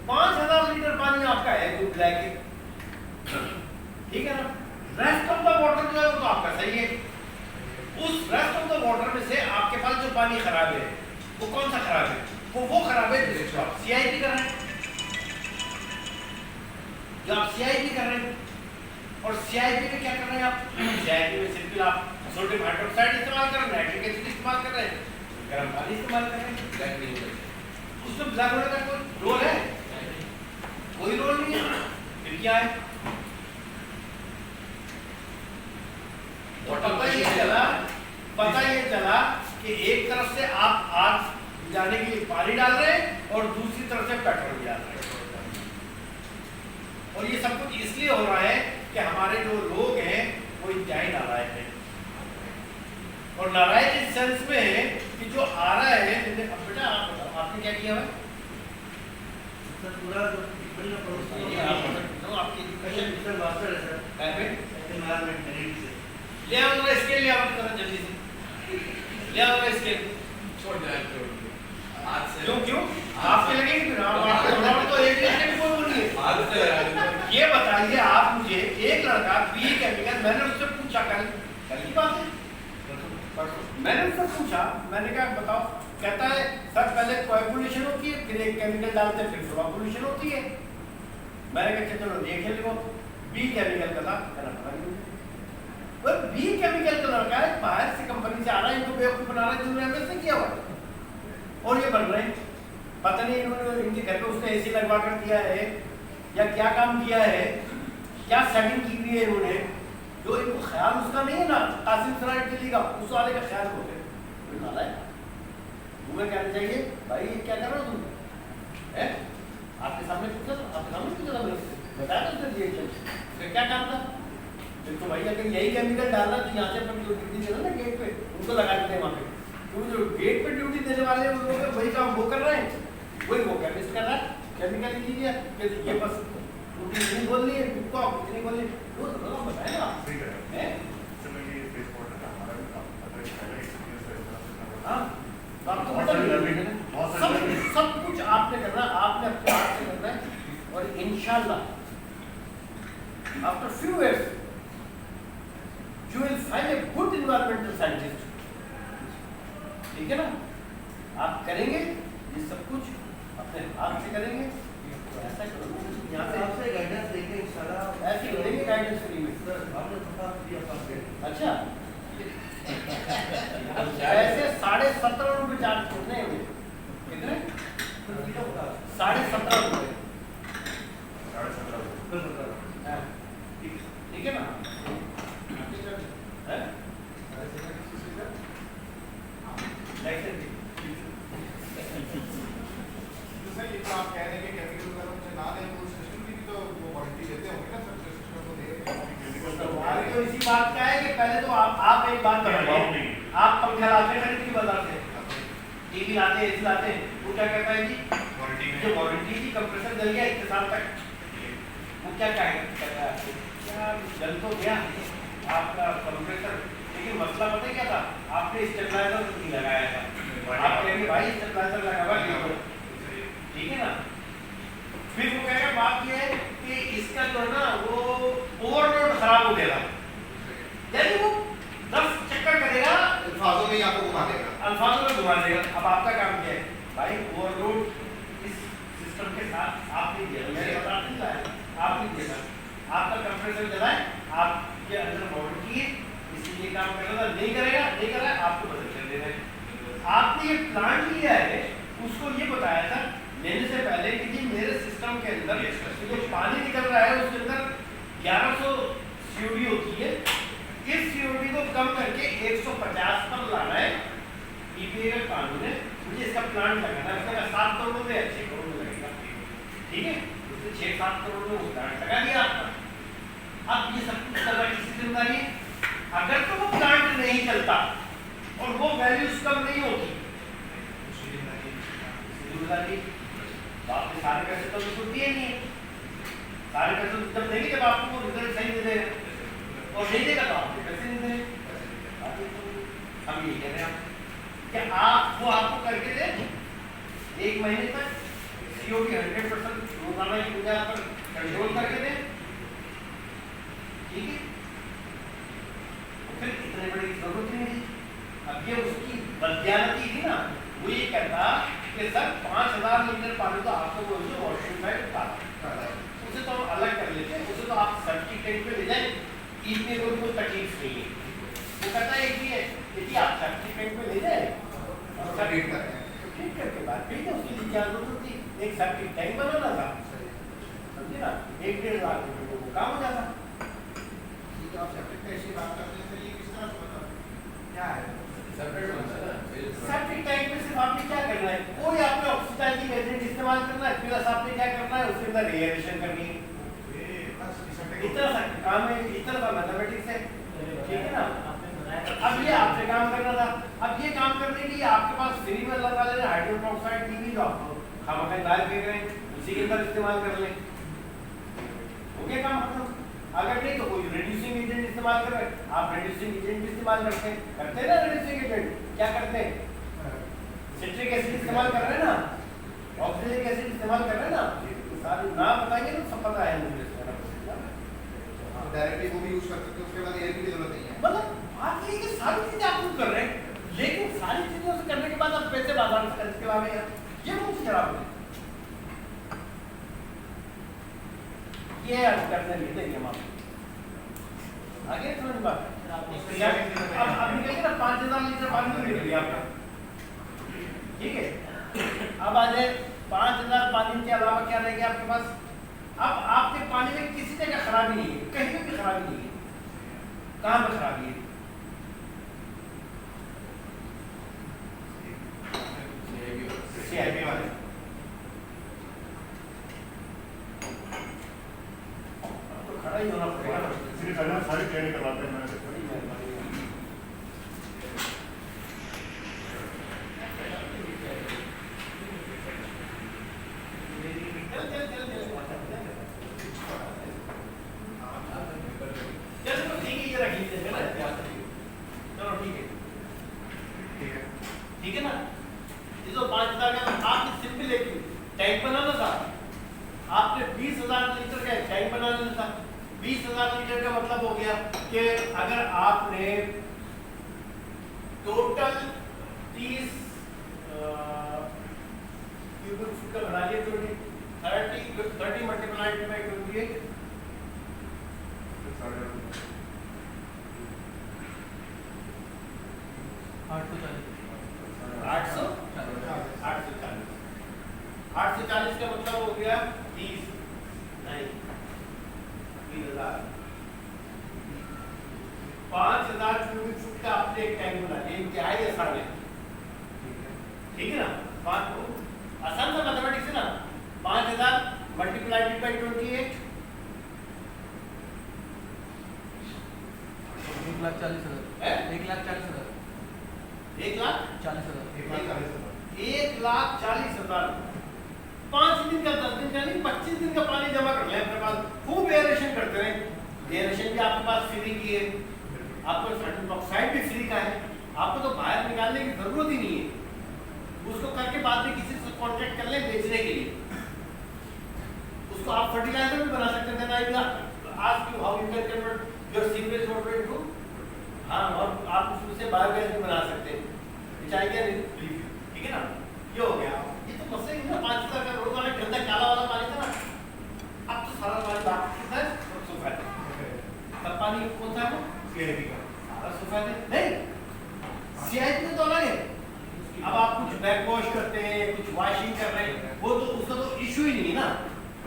Speaker 1: 5,000 लीटर पानी आपका है जो ब्लैक है, ठीक है ना। रेस्ट ऑफ द वाटर जो है वो तो आपका सही है। उस रेस्ट ऑफ द वाटर में से आपके पास जो पानी खराब है वो कौन सा खराब है? वो खराब है जिसको आप सीआईपी कर रहे हैं, जो आप सीआईपी कर रहे हैं। और सीआईपी में क्या कर रहे हैं आप? सीआईपी में सिंपल आप सोडियम हाइड्रोक्साइड इस्तेमाल कर रहे हैं, नाइट्रिक एसिड इस्तेमाल कर रहे हैं, गर्म पानी इस्तेमाल कर रहे हैं। उसमें ब्लैक होने का कोई रोल है? कोई रोल नहीं है। फिर क्या है? तो पता ये चला कि एक तरफ से आप आग बुझाने के लिए पानी डाल रहे हैं और दूसरी तरफ से पेट्रोल डाल रहे हैं। और ये सब कुछ इसलिए हो रहा है कि हमारे जो लोग हैं वो इंतहाई नारायण हैं। और नारायण इस सेंस में है कि जो आ रहा है, अब बेटा आप बताओ आपने क्या किया है?
Speaker 2: पूरा
Speaker 1: आपकी एजुकेशन
Speaker 2: मास्टर है सर एनवायरनमेंट मेरिट से।
Speaker 1: ले आओ जरा स्केल ले आओ जल्दी से, ले आओ जरा स्केल।
Speaker 2: छोड़ दे आज से।
Speaker 1: क्यों आपके लगेगी फिर आपके तो एक लिखने की कोई वो नहीं है।
Speaker 2: आज से
Speaker 1: ये बताइए आप मुझे, एक लड़का बी केमिकल, मैंने उससे पूछा कल की बात है, मैंने उससे पूछा, मैंने कहा बताओ, कहता है सर पहले कोएगुलेशन होती है, फिर एक केमिकल डालते हैं, फिर कोएगुलेशन होती है। मैंने कहा चलो देख लो, बी केमिकल का था, कहना पता नहीं। वो भी केमिकल का लड़का है, बाहर से कंपनी से आ रहा है, इनको बेवकूफ बना रहा है, जिन्होंने एमएससी किया हुआ है और ये बन रहे हैं। पता नहीं इन्होंने इनके घर पे उसने एसी लगवा कर दिया है या क्या काम किया है, क्या सेटिंग की हुई है इन्होंने, जो इनको ख्याल उसका नहीं है ना, कासिम सराय दिल्ली का उस वाले का ख्याल हो गया नाला है। तुम्हें कहना चाहिए भाई ये क्या कर रहे हो तुम, है आपके सामने पूछा था, आपके सामने पूछा था, मैंने बताया था उसने रिएक्शन, फिर क्या काम था, फिर तो भाई अगर यही केमिकल डालना तो यहाँ से अपन जो ड्यूटी देना ना गेट पे उनको लगा देते हैं वहाँ पे, क्योंकि जो गेट पे ड्यूटी देने वाले हैं उन लोगों का वही काम वो कर रहे हैं, वही वो केमिस्ट कर रहा है, केमिकल इंजीनियर ये बस ड्यूटी इतनी बोल ली है, इनको आप इतनी बोल ली, वो तो बताए ना
Speaker 4: सही कह रहे
Speaker 1: हैं।
Speaker 4: हैं। चलो ये फेस पॉइंट है, हमारा भी काम पता है, पहले एक्सपीरियंस है इस तरह से।
Speaker 1: हाँ तो आपको
Speaker 4: बहुत
Speaker 1: पता
Speaker 4: सारी
Speaker 1: नहीं
Speaker 4: learning,
Speaker 1: है,
Speaker 4: बहुत सारी
Speaker 1: सब
Speaker 4: learning।
Speaker 1: सब कुछ आपने करना, आपने अपने हाथ से करना है और इंशाल्लाह after few years you will find a good environmental scientist, ठीक है ना। आप करेंगे ये सब कुछ अपने हाथ से करेंगे, तो ऐसा करो यहाँ से
Speaker 6: आपसे गाइडेंस लेके इंशाल्लाह
Speaker 1: ऐसे ही करेंगे गाइडेंस फ्री में।
Speaker 6: सर आपने बता दिया था
Speaker 1: अच्छा ऐसे 17.5 रुपये चार्ज करने हैं मुझे, कितने 17.5 रुपये,
Speaker 4: 17.5
Speaker 1: हाँ, ठीक है ना। हैं? लाइसेंस
Speaker 7: सर ये तो आप कह रहे हैं कि केमिकल वगैरह से ना लें, वो सिस्टम की भी तो वो वारंटी देते होंगे ना सर, सिस्टम को दे
Speaker 1: सवाल तो इसी बात का है कि पहले तो आप एक बात बताइए, आप पंखा लाते हैं खरीद के बाजार से, टीवी लाते हैं, एसी लाते हैं, वो क्या कहता है जी जो वारंटी की कंप्रेसर जल गया इतने साल तक, वो क्या कहता है आपको, क्या जल तो गया आपका कंप्रेसर, लेकिन मसला पता है क्या था, आपने स्टेबलाइजर नहीं लगाया था, आप कहेंगे भाई स्टेबलाइजर लगा हुआ है, ठीक है ना। फिर वो कहेगा बात ये है कि इसका जो है ना वो ओवरलोड खराब हो गया था, यानी वो 10 चक्कर करेगा,
Speaker 7: अल्फाजों में ही आपको घुमा देगा।
Speaker 1: अल्फाजों में घुमा देगा। अब आपका काम क्या है भाई, ओवरलोड इस सिस्टम के साथ आपने दिया, मैंने बता नहीं लाया, आपने दिया, आपका कंप्रेसर चलाए, आपके अंदर वारंटी है, इसीलिए काम कर रहा था, नहीं करेगा, नहीं कर रहा है, आपको बदल कर देना है। आपने ये प्लांट लिया है, उसको ये बताया था लेने से पहले कि जी मेरे सिस्टम के अंदर जो पानी निकल रहा है उसके अंदर 1100 COD होती है, इस COD को कम करके 150 पर लाना है, EPA का कानून है, मुझे इसका प्लांट लगाना है, उसका 7 करोड़ में 6 करोड़ में लगेगा, ठीक है, उसने 6-7 करोड़ में वो प्लांट लगा दिया आपका। अब ये सब कुछ करना किसकी जिम्मेदारी है, अगर तो वो प्लांट नहीं चलता और वो वैल्यूज कम नहीं होती, जिम्मेदारी बाप ने सारे पैसे तो उसको दिए नहीं है, सारे पैसे जब देंगे जब आपको वो रिजल्ट सही दे देगा, और नहीं देगा तो आपके पैसे नहीं देंगे। हम ये कह रहे हैं कि आप वो आपको करके दे 1 महीने तक COD 100% रोजाना की पूजा पर कंट्रोल करके दे, ठीक है, फिर इतने बड़ी जरूरत नहीं थी। अब ये उसकी बदयानती थी ना, वो ये कहता कि सर 5000 लीटर पानी तो आपको वो जो वॉशरूम में उतारा, उसे तो हम अलग कर लेते हैं, उसे तो आप सेप्टिक टैंक पे ले जाए, इतने को कोई तकलीफ नहीं है। वो कहता है कि यदि आप सेप्टिक टैंक पे ले जाए
Speaker 7: उसका वेट करते हैं,
Speaker 1: ठीक करके बाद ठीक है, उसकी क्या जरूरत थी, एक सेप्टिक टैंक बनाना था, समझे ना, 1-1.5 लाख रुपए को वो काम हो जाता।
Speaker 7: तो आप सेपरेट कैसे बात करते हैं सर, ये किस तरह से मतलब क्या है?
Speaker 2: सेपरेट होता है ना,
Speaker 1: सेप्टिक टैंक में सिर्फ आपने क्या करना है, कोई आपने ऑक्सीडाइजिंग एजेंट इस्तेमाल करना है, प्लस आपने क्या करना है उसके अंदर एयरेशन करनी है, इतना सा काम है, इतना सा मैथमेटिक्स है, ठीक है ना। अब ये आपसे काम करना था, अब ये काम करने के लिए आपके पास फ्री में अल्लाह ताला ने हाइड्रोजन ऑक्साइड दी जो आपको हम अपने गाय फेंक रहे हैं, उसी के अंदर इस्तेमाल कर लें, हो गया काम खत्म। अगर नहीं तो कोई रिड्यूसिंग एजेंट इस्तेमाल कर रहे हैं, आप रिड्यूसिंग एजेंट इस्तेमाल करते हैं ना, रिड्यूसिंग एजेंट क्या करते हैं, सिट्रिक एसिड इस्तेमाल कर रहे हैं ना, ऑक्सैलिक एसिड इस्तेमाल कर रहे हैं ना, तो सारे नाम बताएंगे तो सब पता है मुझे,
Speaker 7: डायरेक्टली वो भी यूज कर सकते हैं, उसके बाद एयर की जरूरत नहीं है।
Speaker 1: मतलब बात ये कि सारी चीजें आप खुद कर रहे हैं, लेकिन सारी चीजों से करने के बाद आप पैसे बाजार से खरीद के लावे यार, ये कौन सी शराब है, ये आप करते नहीं देखिए हम आगे समझ बात तो यार अब निकल गया ना 5000 लीटर पानी तो निकल गया आपका, ठीक है। अब आ जाए 5000 पानी के अलावा क्या रह गया आपके पास। अब आपके पानी में किसी जगह खराबी नहीं है, कहीं भी खराबी नहीं है। कहाँ पे खराबी है? CIP वाले तो खड़ा ही होना पड़ेगा।
Speaker 4: इसलिए पहले सारी तैयारी करवाते हैं।
Speaker 1: बड़ी मेहरबानी है। चल चल चल चल चलो ठीक है, ये रख लीजिए ना। चलो ठीक है, ठीक है ना। ये जो 5000 का आपने सिंपल एक टैंक बनाना था, आपने 20000 लीटर का टैंक बनाना था। 20000 लीटर का मतलब हो गया कि अगर आपने टोटल 30 क्यूबिक फुट का बना लिया, 30 मल्टीप्लाइड बाय 28 840 का मतलब हो गया 30 नहीं 3000 5000 क्यूबिक फुट का आपने एक टैंक बना लिया। इंतहाई आसान है, ठीक है ना। आसान सा मैथमेटिक्स है ना। 5000 मल्टीप्लाइड बाय 28
Speaker 6: 1,40,000 1,40,000
Speaker 1: 1,40,000 5 दिन का 10 दिन का नहीं 25 दिन का पानी जमा कर ले अपने पास, खूब एयरेशन करते रहे। एयरेशन भी आपके पास फ्री की है, आपको नाइट्रोजन ऑक्साइड भी फ्री का है, आपको तो बाहर निकालने की जरूरत ही नहीं है। उसको करके बाद में किसी से कॉन्ट्रैक्ट कर ले बेचने के लिए, उसको आप फर्टिलाइजर भी बना सकते थे ना। आज की how you can convert your sewage water into, हाँ, और आप उसमें से बायोगैस भी बना सकते हैं, चाहिए ठीक है ना। ये हो गया। ये तो मसले ना 5000 का रोज वाला गंदा काला वाला पानी था ना, अब तो सारा पानी बात है सफेद। सब पानी कौन सा है?
Speaker 4: CIP का
Speaker 1: सारा सफेद है नहीं, CIP में तो अलग है। अब आप कुछ बैक वॉश करते हैं, कुछ वॉशिंग कर रहे हैं, वो तो उसका तो इशू ही नहीं है ना।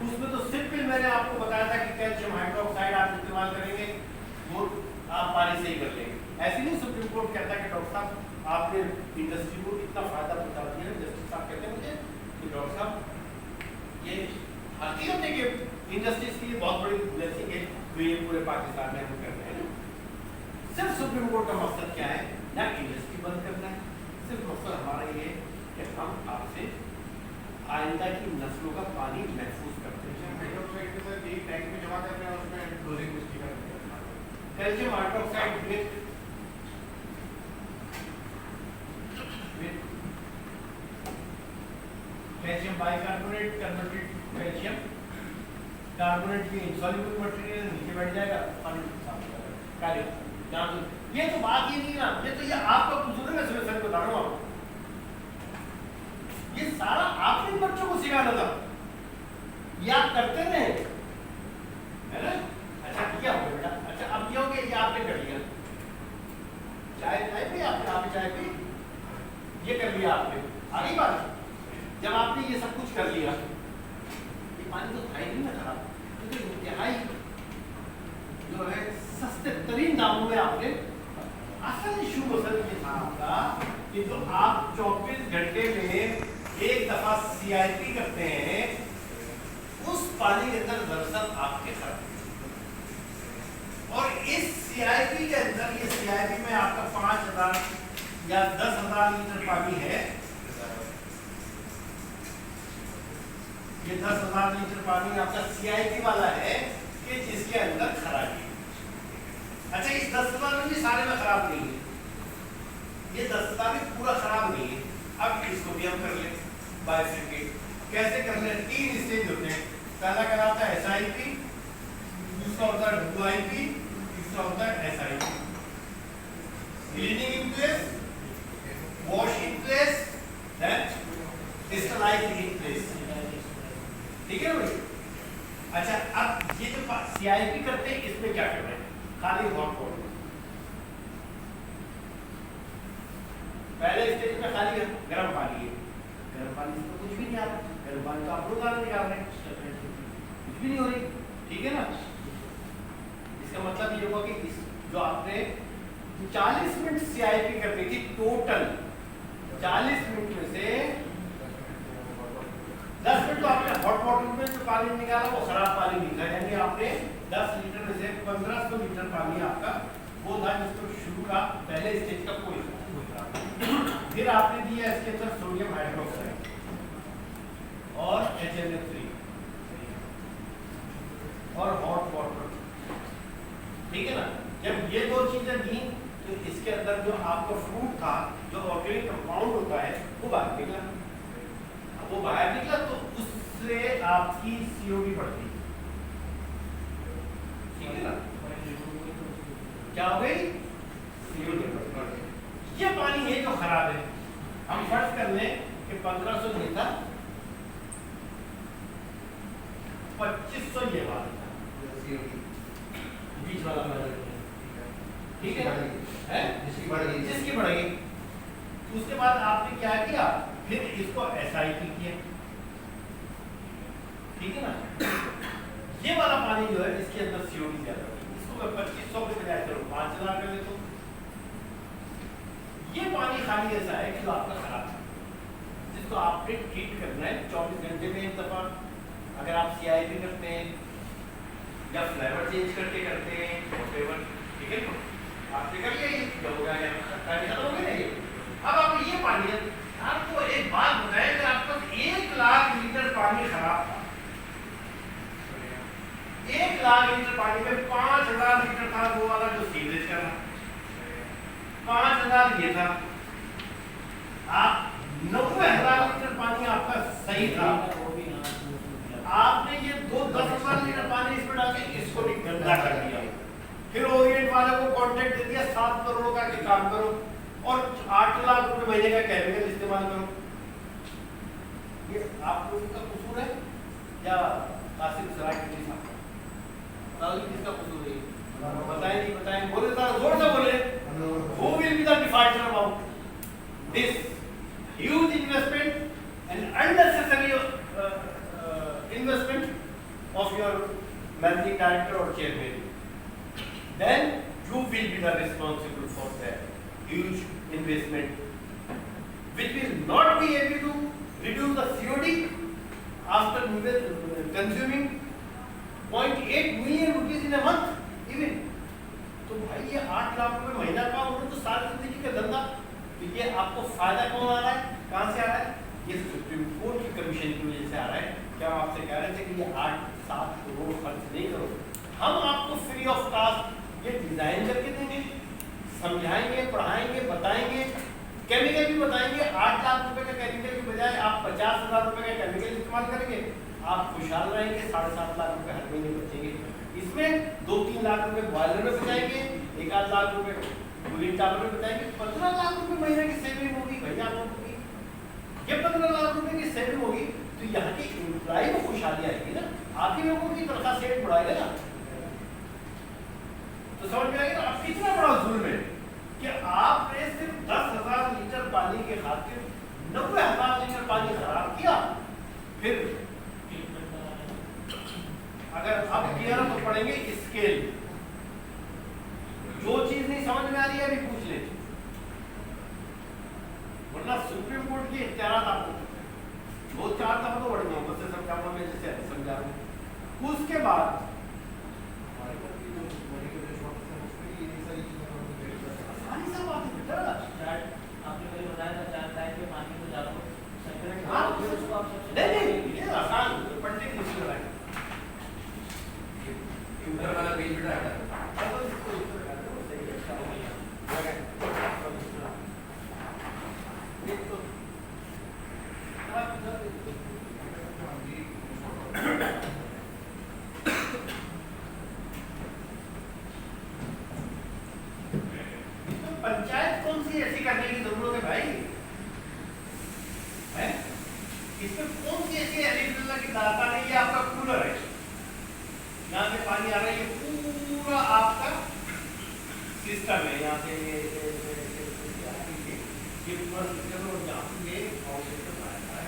Speaker 1: उसमें तो सिंपल मैंने आपको बताया था कि कैल्शियम हाइड्रोक्साइड आप इस्तेमाल करेंगे, वो आप पानी से ही कर लेंगे। ऐसे नहीं सुप्रीम कोर्ट कहता है कि डॉक्टर साहब आपने इंडस्ट्री को इतना फायदा पहुंचा दिया। जस्टिस साहब कहते हैं मुझे कि डॉक्टर साहब ये हकीकत है कि इंडस्ट्रीज के लिए बहुत बड़ी ब्लेसिंग है जो ये पूरे पाकिस्तान में हम कर रहे हैं। सिर्फ सुप्रीम कोर्ट का मकसद क्या है? ना इंडस्ट्री बंद करना है, सिर्फ मकसद हमारा ये है कि हम आपसे आइंदा की नस्लों का पानी महफूज करते हैं।
Speaker 7: हाइड्रोक्साइड के साथ एक टैंक में जमा करते हैं और उसमें डोजिंग कुछ की करते हैं।
Speaker 1: Calcium hydroxide with calcium bicarbonate converted calcium carbonate की इनसॉल्युबल मटेरियल नीचे बैठ जाएगा, पानी साफ हो जाएगा काले। ये तो बात ही नहीं ना, ये तो ये आपका कसूर है। मैं सर बता रहा हूँ आपको, ये सारा आपने बच्चों को सिखाना था, ये आप करते रहे है ना। अच्छा किया हो बेटा, अच्छा अब ये हो गया, ये आपने कर लिया। चाय चाय पी आपने, आपने चाय पी, ये कर लिया आपने। आगे बात, जब आपने ये सब कुछ कर लिया, ये पानी तो था ही नहीं ना खराब, क्योंकि इंतहाई जो है सस्ते तरीन दामों में आपने। असल इशू असल ये था आपका कि जो आप 24 घंटे में एक दफा CIP करते हैं, उस पानी के अंदर दरअसल आपके खराब, और इस CIP के अंदर, ये CIP में आपका 5000 या 10,000 लीटर पानी है। ये 10,000 लीटर पानी आपका CIP वाला है कि जिसके अंदर खराबी है। अच्छा, इस 10,000 में भी सारे में खराब नहीं है, ये 10,000 में पूरा खराब नहीं है। अब इसको भी हम कर ले बाइफरकेट। कैसे कर ले? 3 स्टेज होते हैं। पहला कहलाता है SIP, दूसरा होता है WIP, तीसरा होता है SIP। Cleaning in place, wash in place, then sterilize in place. ठीक है भाई? अच्छा, अब ये जो CIP करते हैं, इसमें क्या करना है? खाली हॉट वाटर हुआ कि इस जो आपने 40 मिनट CIP करनी थी टोटल, 40 मिनट में से 10 मिनट तो आपने हॉट वाटर में जो पानी निकाला वो खराब पानी निकला, यानी आपने 10 लीटर में से 1500 लीटर पानी आपका वो था जिसको शुरू का पहले स्टेज का कोई फिर आपने दिया इसके अंदर सोडियम हाइड्रोक्साइड और HNO3 और हॉट वाटर, ठीक है ना। जब ये दो चीजें दी तो इसके अंदर जो आपका फ्रूट था, जो ऑर्गेनिक कंपाउंड होता है वो बाहर निकला। अब वो बाहर निकला तो उससे आपकी COD बढ़ती, ठीक है ना। क्या हो गई? COD बढ़ गई। ये पानी है जो खराब है, हम फर्ज कर लें कि 1500 ये था, 2500 ये वाला था, बीच वाला ठीक है, जिसकी बढ़ गई। उसके बाद आपने क्या किया, फिर इसको SIP किया, ठीक है ना। ये वाला पानी जो है इसके अंदर COD ज्यादा है, इसको मैं 2500 के बजाय चलो 5000 कर लेता हूँ। ये पानी खाली ऐसा है कि जो आपका खराब है, जिसको आपने ट्रीट करना है 24 घंटे में एक दफा। अगर आप CIP करते हैं या फ्लेवर चेंज करके करते हैं व्हाटएवर, ठीक है, आपने कर लिया, ये हो गया, खत्म हो गया ये। अब आप ये पानी है, आपको एक बात बताएं, अगर आपको 1 लाख लीटर पानी खराब था, 1 लाख लीटर पानी में 5000 लीटर था वो वाला जो सीवरेज का था, 5000 ये था, आप 90,000 लीटर पानी आपका सही था, आपने ये 10,000 लीटर पानी इसमें डाल के इसको भी गंदा कर दिया। फिर ओरिएंट वाले को कॉन्ट्रैक्ट दे दिया 7 करोड़ का कि काम करो और 8 लाख रुपए महीने का केमिकल इस्तेमाल करो। ये आप लोगों का कसूर है या कासिम सराय साहब किसका कसूर है? बताएं नहीं बताएं, बोले जोर से बोले। Who will be the defaulter about this huge investment and unnecessary investment of your managing director or chairman? Then you will be the responsible for that huge investment, which will not be able to reduce the COD after consuming 0.8 million rupees in a month even. तो भाई ये 8 लाख रुपए महीना का उन्होंने तो सारी जिंदगी का धंधा, तो ये आपको फायदा कौन आ रहा है, कहाँ से आ रहा है? ये सुप्रीम कोर्ट की कमीशन की वजह से आ रहा है। क्या हम आपसे कह रहे थे कि ये 8-7 करोड़ खर्च नहीं करो, हम आपको फ्री ऑफ कॉस्ट ये डिजाइन करके देंगे, समझाएंगे, पढ़ाएंगे, बताएंगे, केमिकल भी बताएंगे। 8 लाख रुपए का केमिकल की बजाय आप 50,000 रुपए का केमिकल इस्तेमाल करेंगे, आप खुशहाल रहेंगे, 7.5 लाख रुपए हर महीने बचेंगे। इसमें 2-3 लाख रुपए बॉयलर में बचाएंगे, 1-8 लाख रुपए कूलिंग टावर में बचाएंगे, 15 लाख रुपए महीने की सेविंग होगी भैया आप लोगों की। ये 15 लाख रुपए की सेविंग होगी तो यहाँ की एम्प्लॉय को खुशहाली आएगी ना, आप ही लोगों की तनख्वाह सेठ बढ़ाएगा ना, तो समझ में आएगा ना आप कितना बड़ा जुल्म है कि आपने सिर्फ 10,000 लीटर पानी के खातिर 90,000 लीटर पानी खराब किया। फिर अगर अब किया ना तो पढ़ेंगे स्केल, जो चीज नहीं समझ में आ रही है अभी पूछ ले, वरना सुप्रीम कोर्ट की इख्तियारात आपको 2-4 दफा तो बड़ी मोहब्बत से समझाऊंगा मैं, जैसे समझा रहा हूँ। उसके बाद आसानी से बात है बेटा,
Speaker 6: आपने पहले बताया था 4 टाइप के पानी को डालो,
Speaker 1: नहीं ये आसान पढ़ने की मुश्किल है।
Speaker 2: ऊपर वाला पेज बिठा है
Speaker 1: पंचायत कौन सी ऐसी करने की जरूरत है भाई, है इसमें कौन सी ऐसी एलिजिबल की दाता नहीं, ये आपका कूलर है, यहाँ से पानी आ रहा है, ये पूरा आपका सिस्टम है, यहाँ से ये पूरा सिस्टम और यहाँ से ये फाउंडेशन आया है,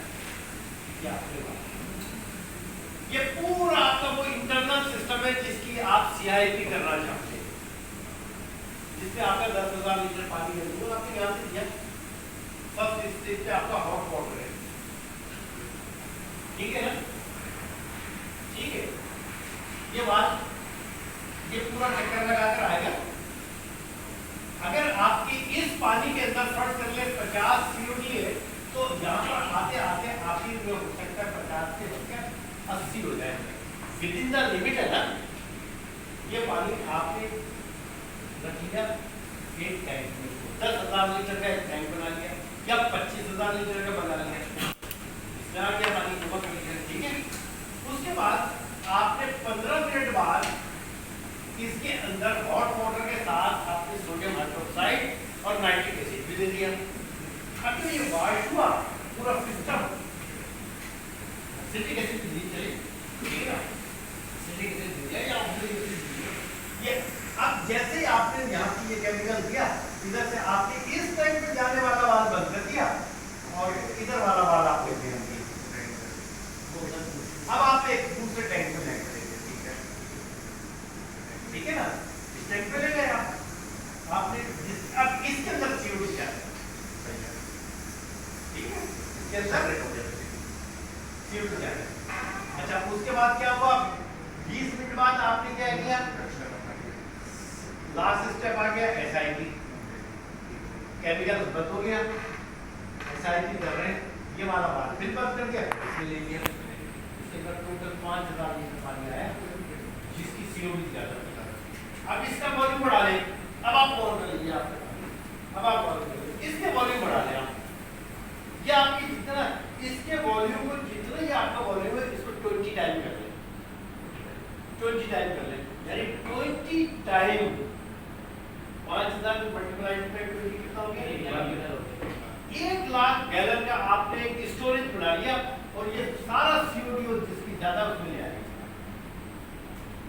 Speaker 1: ये पूरा आपका वो इंटरनल सिस्टम है जिसकी आप CIP करना चाहते हैं। जिससे आपका 10,000 लीटर पानी है वो आपने यहाँ से दिया फर्स्ट स्टेज पे आपका हॉट वाटर है, ठीक है ना, ठीक है। ये बात ये पूरा चक्कर लगाकर आएगा। अगर आपकी इस पानी के अंदर फर्स्ट कर ले 50 COD है तो यहाँ पर आते आते आपकी जो हो सकता है 50 से बढ़कर 80 हो जाए, विद इन द लिमिट है ना। ये पानी आपने रख लिया एक टैंक में, 10,000 लीटर का एक टैंक बना लिया या 25,000 लीटर का बना लिया, इसमें आ गया पानी जमा कर लिया, ठीक है। उसके बाद आपने 15 मिनट बाद इसके अंदर हॉट वाटर के साथ आपने सोडियम हाइड्रोक्साइड और नाइट्रिक एसिड भी दे दिया। अब तो ये वाश हुआ पूरा सिस्टम, सिट्रिक एसिड भी चले, ठीक है ना, सिट्रिक एसिड दे दिया या ऑक्सीजन एसिड दे दिया। ये अब जैसे ही आपने यहाँ की ये केमिकल दिया, इधर से आपने इस टैंक में जाने वाला वाल बंद कर दिया और इधर वाला वाल आपने दे दिया। अब आप एक दूसरे टैंक में जाएंगे, ठीक है ना, इस टैंक पे ले गए आपने अब इसके अंदर CO2 क्या है, ठीक है, इसके अंदर CO2 क्या है। अच्छा उसके बाद क्या हुआ, 20 मिनट बाद आपने क्या किया, लास्ट स्टेप आ गया SIP, केमिकल बंद हो गया, SIP कर रहे हैं, ये वाला बात फिर बंद कर दिया, इसमें ले लिया, इसके अंदर टोटल 5,000 लीटर पानी आया जिसकी CO2 ज्यादा। अब इसका वॉल्यूम बढ़ा लें, अब आप और कर लीजिए, अब आप और कर लीजिए, इसके वॉल्यूम बढ़ा लें आप, ये आपकी जितना इसके वॉल्यूम को जितना ही आपका वॉल्यूम है इसको 20 टाइम कर लें, 20 टाइम कर लें, यानी 20 टाइम 5,000 मल्टीप्लाइड पे 20 कितना हो गया, 1,00,000 गैलन का आपने एक स्टोरेज बना लिया और ये सारा CO2 जिसकी ज्यादा उसमें ले आएगा,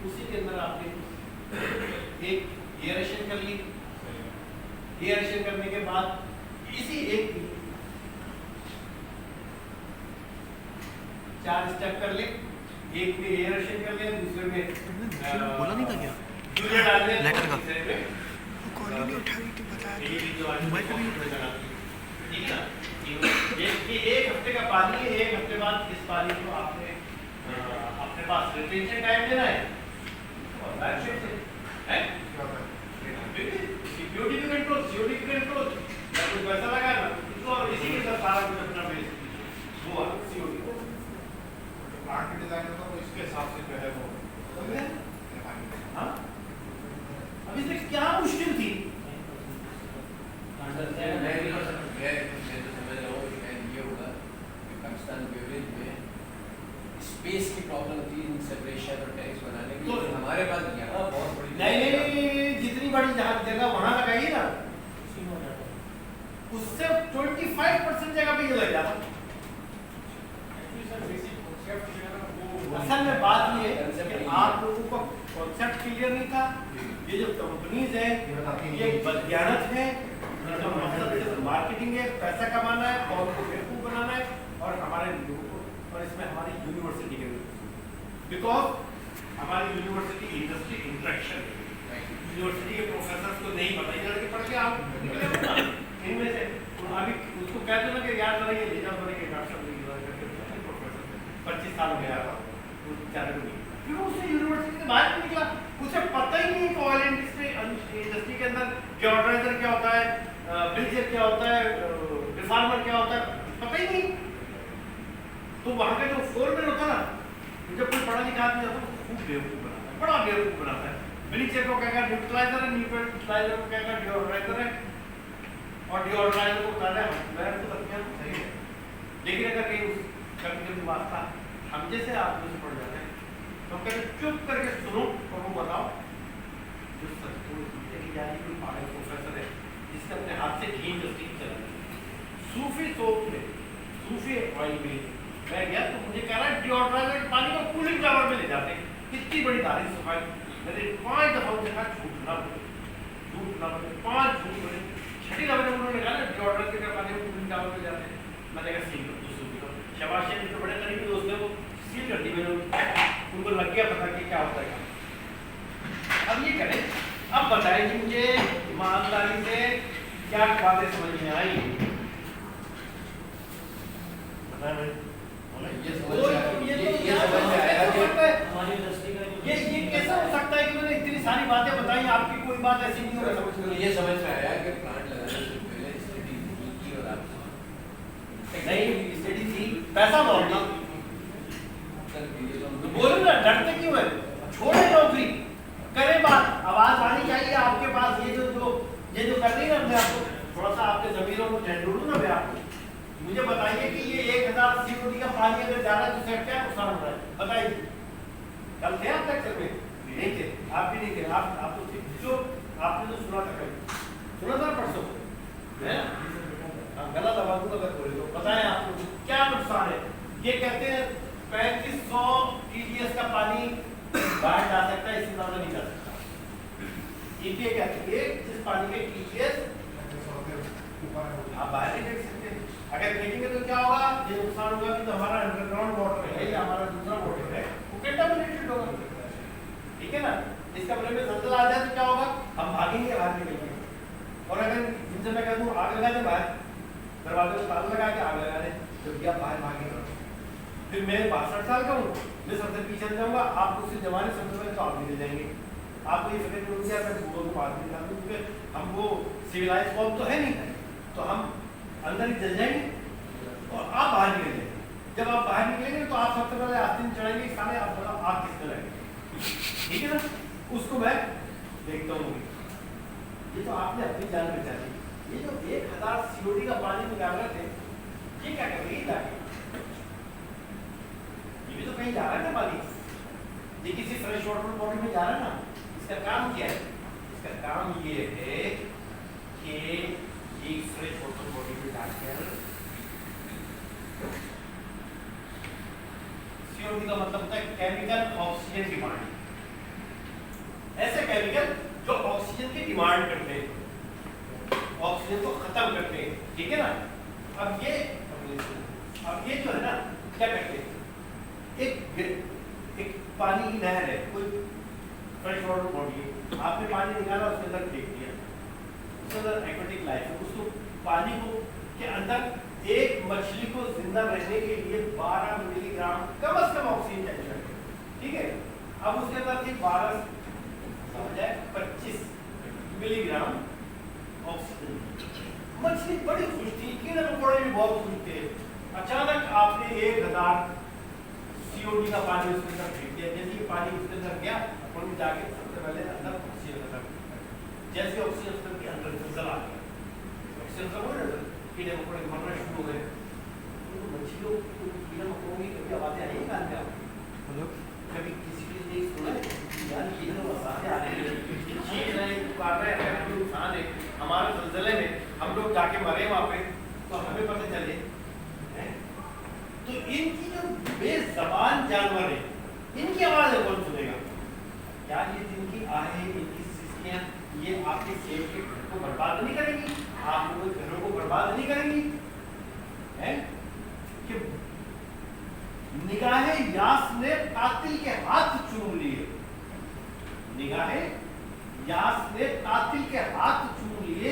Speaker 1: उसी के अंदर आपने एक एयरेशन कर ली, एयरेशन करने के बाद इसी एक 4 स्टेप कर ले, एक में एयरेशन कर ले, दूसरे में
Speaker 8: बोला नहीं था क्या
Speaker 1: यूरिया डाल ले,
Speaker 8: लेटर का
Speaker 1: तीसरे में
Speaker 8: कॉल नहीं उठा रही थी, बताया
Speaker 1: मोबाइल पे भी उठा, ठीक है ना। एक हफ्ते का पानी है, एक हफ्ते बाद इस पानी को आपने अपने पास रिटेंशन टाइम देना है और बैक शेप से है सिक्योरिटी भी कंट्रोल, CO2 भी कंट्रोल, या कोई पैसा लगा ना तो इसी के साथ सारा कुछ अपना बेस वो CO2
Speaker 7: प्लांट के डिजाइन होता है तो इसके हिसाब से जो है वो
Speaker 1: हाँ अभी तक क्या मुश्किल थी,
Speaker 2: स्पेस की प्रॉब्लम थी इन सेपरेशन और टैंक्स बनाने की, तो हमारे पास यहाँ बहुत बड़ी
Speaker 1: नहीं जितनी बड़ी जगह वहां लगाइए ना उससे 25% जगह पे ये लग जाता। असल में बात ये है कि आप लोगों का कॉन्सेप्ट क्लियर नहीं था। ये जो कंपनीज है ये वैज्ञानिक है, इनका मकसद सिर्फ मार्केटिंग है, पैसा कमाना है और को बेवकूफ बनाना है और हमारे लोगों को, और इसमें हमारी यूनिवर्सिटी के बिकॉज हमारी यूनिवर्सिटी इंडस्ट्री इंटरेक्शन है, यूनिवर्सिटी के प्रोफेसर को नहीं पता, ये लड़के पढ़ के आप निकले हो ना इनमें से अभी उसको कह दो ना कि यार जरा ये ले जाओ जरा ये डॉक्टर प्रोफेसर 25 साल हो गया वो बेचारे को नहीं, क्योंकि उससे यूनिवर्सिटी से बाहर नहीं निकला, उसे पता ही नहीं कि ऑयल इंडस्ट्री के अंदर डिओड्राइजर क्या होता है, बिल्जर क्या होता है, डिफार्मर क्या होता है, पता ही नहीं। तो वहाँ का जो फोरमैन होता है ना, जब कोई पढ़ा लिखा आदमी होता है तो खूब बेवकूफ बनाता है, बड़ा बेवकूफ बनाता है। बिल्जर को कहेगा न्यूट्रलाइजर है, न्यूट्रलाइजर को कहेगा डिओड्राइजर है और डिओड्राइजर को कहना है मैं तो बतिया सही है, लेकिन अगर कहीं उस कभी कभी वास्ता हम जैसे आदमी से पढ़ जाते हैं तो कहते चुप करके सुनो और वो बताओ जो सच की जाती कोई पागल प्रोफेसर है जिसने अपने हाथ से घी इंडस्ट्री चलाई, सूफी सोप में सूफी ऑयल में मैं गया तो मुझे कह रहा है डिओड्राइजर पानी को कूलिंग टावर में ले जाते हैं, कितनी बड़ी तारीफ सफाई, मैंने 5 दफा उनसे कहा झूठ ना बोले 5 झूठ बोले, 6ठी दफा जब उन्होंने कहा ना डिओड्राइजर का पानी को कूलिंग टावर में जाते हैं, मैंने कहा सील कर दो, शबाश शेख तो बड़े करीबी दोस्त है वो सील कर दी मैंने, उनको लग गया पता कि क्या होता है। अब ये करें, अब बताएं कि मुझे ईमानदारी से क्या बातें समझ में आई?
Speaker 4: बताएं भाई, बोले।
Speaker 2: ये समझ में आया कि
Speaker 6: हमारी इंडस्ट्री का
Speaker 1: ये कैसा हो सकता है कि मैंने इतनी सारी बातें बताई, आपकी कोई बात ऐसी नहीं हो समझ में?
Speaker 2: ये समझ में आया कि प्लांट लगाने से पहले स्टडी की और आप
Speaker 1: नहीं स्टडी थी, पैसा बहुत था। तो बोलो ना, डरते क्यों है? छोड़े नौकरी, करे बात, आवाज आनी चाहिए आपके पास। ये जो कर रही है ना, मैं आपको थोड़ा सा आपके जमीरों को ढूंढूं ना मैं आपको, मुझे बताइए कि ये 1000 COD का पानी अगर जा रहा है तो उससे क्या नुकसान हो रहा है? बताइए। कल थे आप लेक्चर में? नहीं थे, आप भी नहीं थे, आप तो थे। जो आपने तो सुना था, कभी सुना था परसों है? गलत आवाज अगर बोले तो बताएं आपको क्या नुकसान है। ये कहते हैं 3500 TDS का पानी बाहर जा सकता है, इससे ज्यादा नहीं जा सकता। ये कहते हैं जिस पानी के TDS आप बाहर नहीं देख सकते। अगर देखेंगे तो क्या होगा? ये नुकसान होगा कि तो हमारा अंडरग्राउंड वाटर है या हमारा दूसरा वाटर है वो कंटामिनेटेड होगा, ठीक है ना? इसका मतलब में जल्द आ जाए तो क्या होगा? हम भागेंगे, बाहर निकलेंगे। और अगर जिनसे मैं कह दूं आग लगा दे बाहर, दरवाजे को ताला लगा के आग लगा दे, तो क्या बाहर भागेगा? फिर मैं 62 साल का हूँ, मैं सबसे पीछे जाऊंगा, आप उससे जमाने सबसे पहले तो आप निकल जाएंगे। आपको ये फिक्र नहीं है मैं बूढ़ों को बाहर निकाल दूँ, क्योंकि हम वो सिविलाइज कौम तो है नहीं, तो हम अंदर ही जल जाएंगे और आप बाहर निकल जाएंगे। जब आप बाहर निकलेंगे तो आप सबसे पहले आस्तीन चढ़ाएंगे, सारे आप बोला आप किस तरह लगेंगे, ठीक है ना? उसको मैं देखता हूँ। ये तो आपने अपनी जान बचा ली। ये जो 1000 COD का पानी निकाल रहे थे, ये क्या कर रही है? ये भी तो कहीं जा रहा है ना पानी, ये किसी फ्रेश वाटर बॉडी में जा रहा है ना। इसका काम क्या है? इसका काम ये है कि एक फ्रेश वाटर बॉडी में जाकर COD का मतलब होता है केमिकल ऑक्सीजन डिमांड, ऐसे केमिकल जो ऑक्सीजन की डिमांड करते हैं, ऑक्सीजन को खत्म करते हैं, ठीक है ना? अब ये जो है ना क्या करते हैं, एक पानी की नहर है, कोई फ्रेश वाटर बॉडी है, आपने पानी निकाला उसके अंदर फेंक दिया, उसके अंदर एक्वेटिक लाइफ है, उसको पानी को के अंदर एक मछली को जिंदा रहने के लिए 12 मिलीग्राम कम से कम ऑक्सीजन चाहिए, ठीक है? अब उसके अंदर थी 12 समझाए 25 मिलीग्राम ऑक्सीजन। मछली बड़ी खुश थी, कीड़े मकोड़े भी बहुत खुश थे। अचानक आपने 1000 COD का पानी उसके अंदर फेंक दिया। जैसे ही पानी उसके अंदर गया, उन्होंने जाके सबसे पहले अंदर ऑक्सीजन खत्म, जैसे ऑक्सीजन खत्म के अंदर फिसल आ गया, ऑक्सीजन खत्म हो गया, कीड़े मकोड़े मरना शुरू हो गए। तो मछलियों कीड़े मकोड़ों की कभी आवाजें आई कान में आपको? कभी किसी ने नहीं सुना यार कीड़े मसाले आ रहे हैं, चीख रहे हैं, पुकार रहे हैं, कोई इंसान है हमारे जलजले में, हम लोग जाके मरे वहाँ पे तो हमें पता चले। तो इनकी जो बेज़बान जानवर है, इनकी आवाज कौन सुनेगा? क्या ये जिनकी आहें, इनकी सिस्कियां, ये आपके सेब के घर को बर्बाद नहीं करेंगी? आप लोगों के घरों को बर्बाद नहीं करेंगी? हैं? कि निगाहे यास ने कातिल के हाथ चूम लिए, निगाहे यास ने कातिल के हाथ चूम लिए,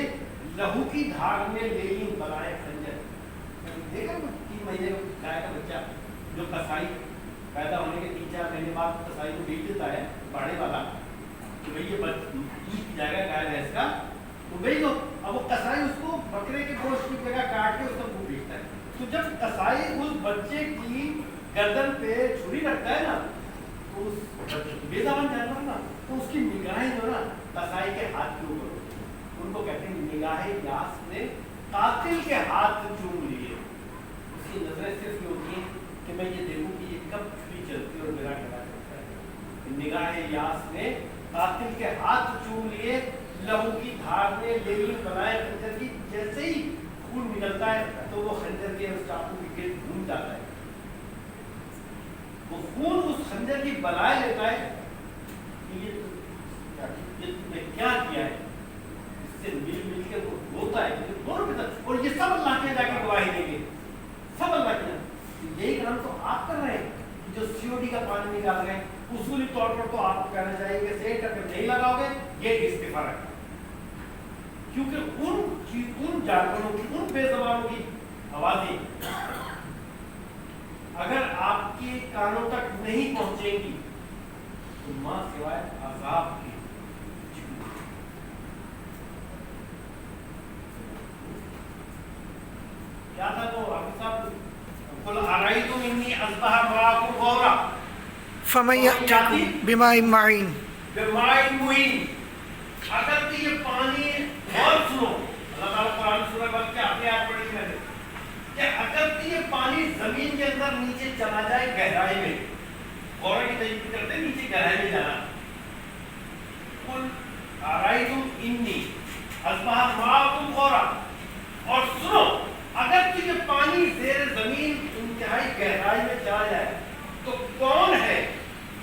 Speaker 1: लहू की धार में ले ली बनाए खंजर। देखा ना 3 महीने का गाय का बच्चा जो कसाई पैदा होने के 3-4 महीने बाद कसाई को बेच देता है, बाड़े वाला, तो भाई ये दूध जाएगा गाय भैंस का, तो भाई तो अब वो कसाई उसको बकरे के गोश्त की जगह काट के उसको बेचता है। तो जब कसाई उस बच्चे की गर्दन पे छुरी रखता है ना, तो उस बेज़बान जानवर ना, तो उसकी निगाहें जो ना कसाई के हाथ के ऊपर, उनको कहते हैं निगाहे यास ने कातिल के हाथ चूम लिए। उसकी नजरें सिर्फ ये होती हैं कि मैं ये देखूं कि ये कब छुरी चलती है और मेरा गला चलता है। निगाहे यास ने कातिल के हाथ चूम लिए, लहू की धार ने ले ली बनाए खंजर की। जैसे ही खून निकलता है तो वो खंजर के उस चाकू की गेंद घूम जाता है, वो खून उस खंजर की बनाए लेता है कि ये तुमने क्या किया है। इससे मिल के वो रोता है कि दोनों पिता, और ये सब अल्लाह के जाके गवाही देंगे, सब अल्लाह के। यही काम तो आप कर रहे हैं, जो COD का पानी निकाल रहे हैं। उसूली तौर पर तो आपको कहना चाहिए कि सेट अगर नहीं लगाओगे ये इस्तीफा रखना, क्योंकि उन जानवरों की, उन बेज़बानों की आवाजें अगर आपके कानों तक नहीं पहुंचेंगी तो मां सिवाय अजाब के क्या था तो हाफिज साहब, कुल अराइतुम इन्नी अस्बह माअकुम गौरा
Speaker 8: फमन यअतिकुम बिमाइन माइन।
Speaker 1: बिमाइन मुइन, अगर तो ये पानी और सुनो, अल्लाह ताला कुरान सूरह बकरा के आखिरी आयत पढ़ी मैंने कि अगर तो ये पानी जमीन के अंदर नीचे चला जाए गहराई में, गौरा की तजवीज़ करते हैं नीचे गहराई में जाना, कुल अराइतुम इन्नी अस्बह माअकुम गौरा, और सुनो अगर तो ये पानी ज़ेर ज़मीन इंतहाई गहराई में चला जाए तो कौन है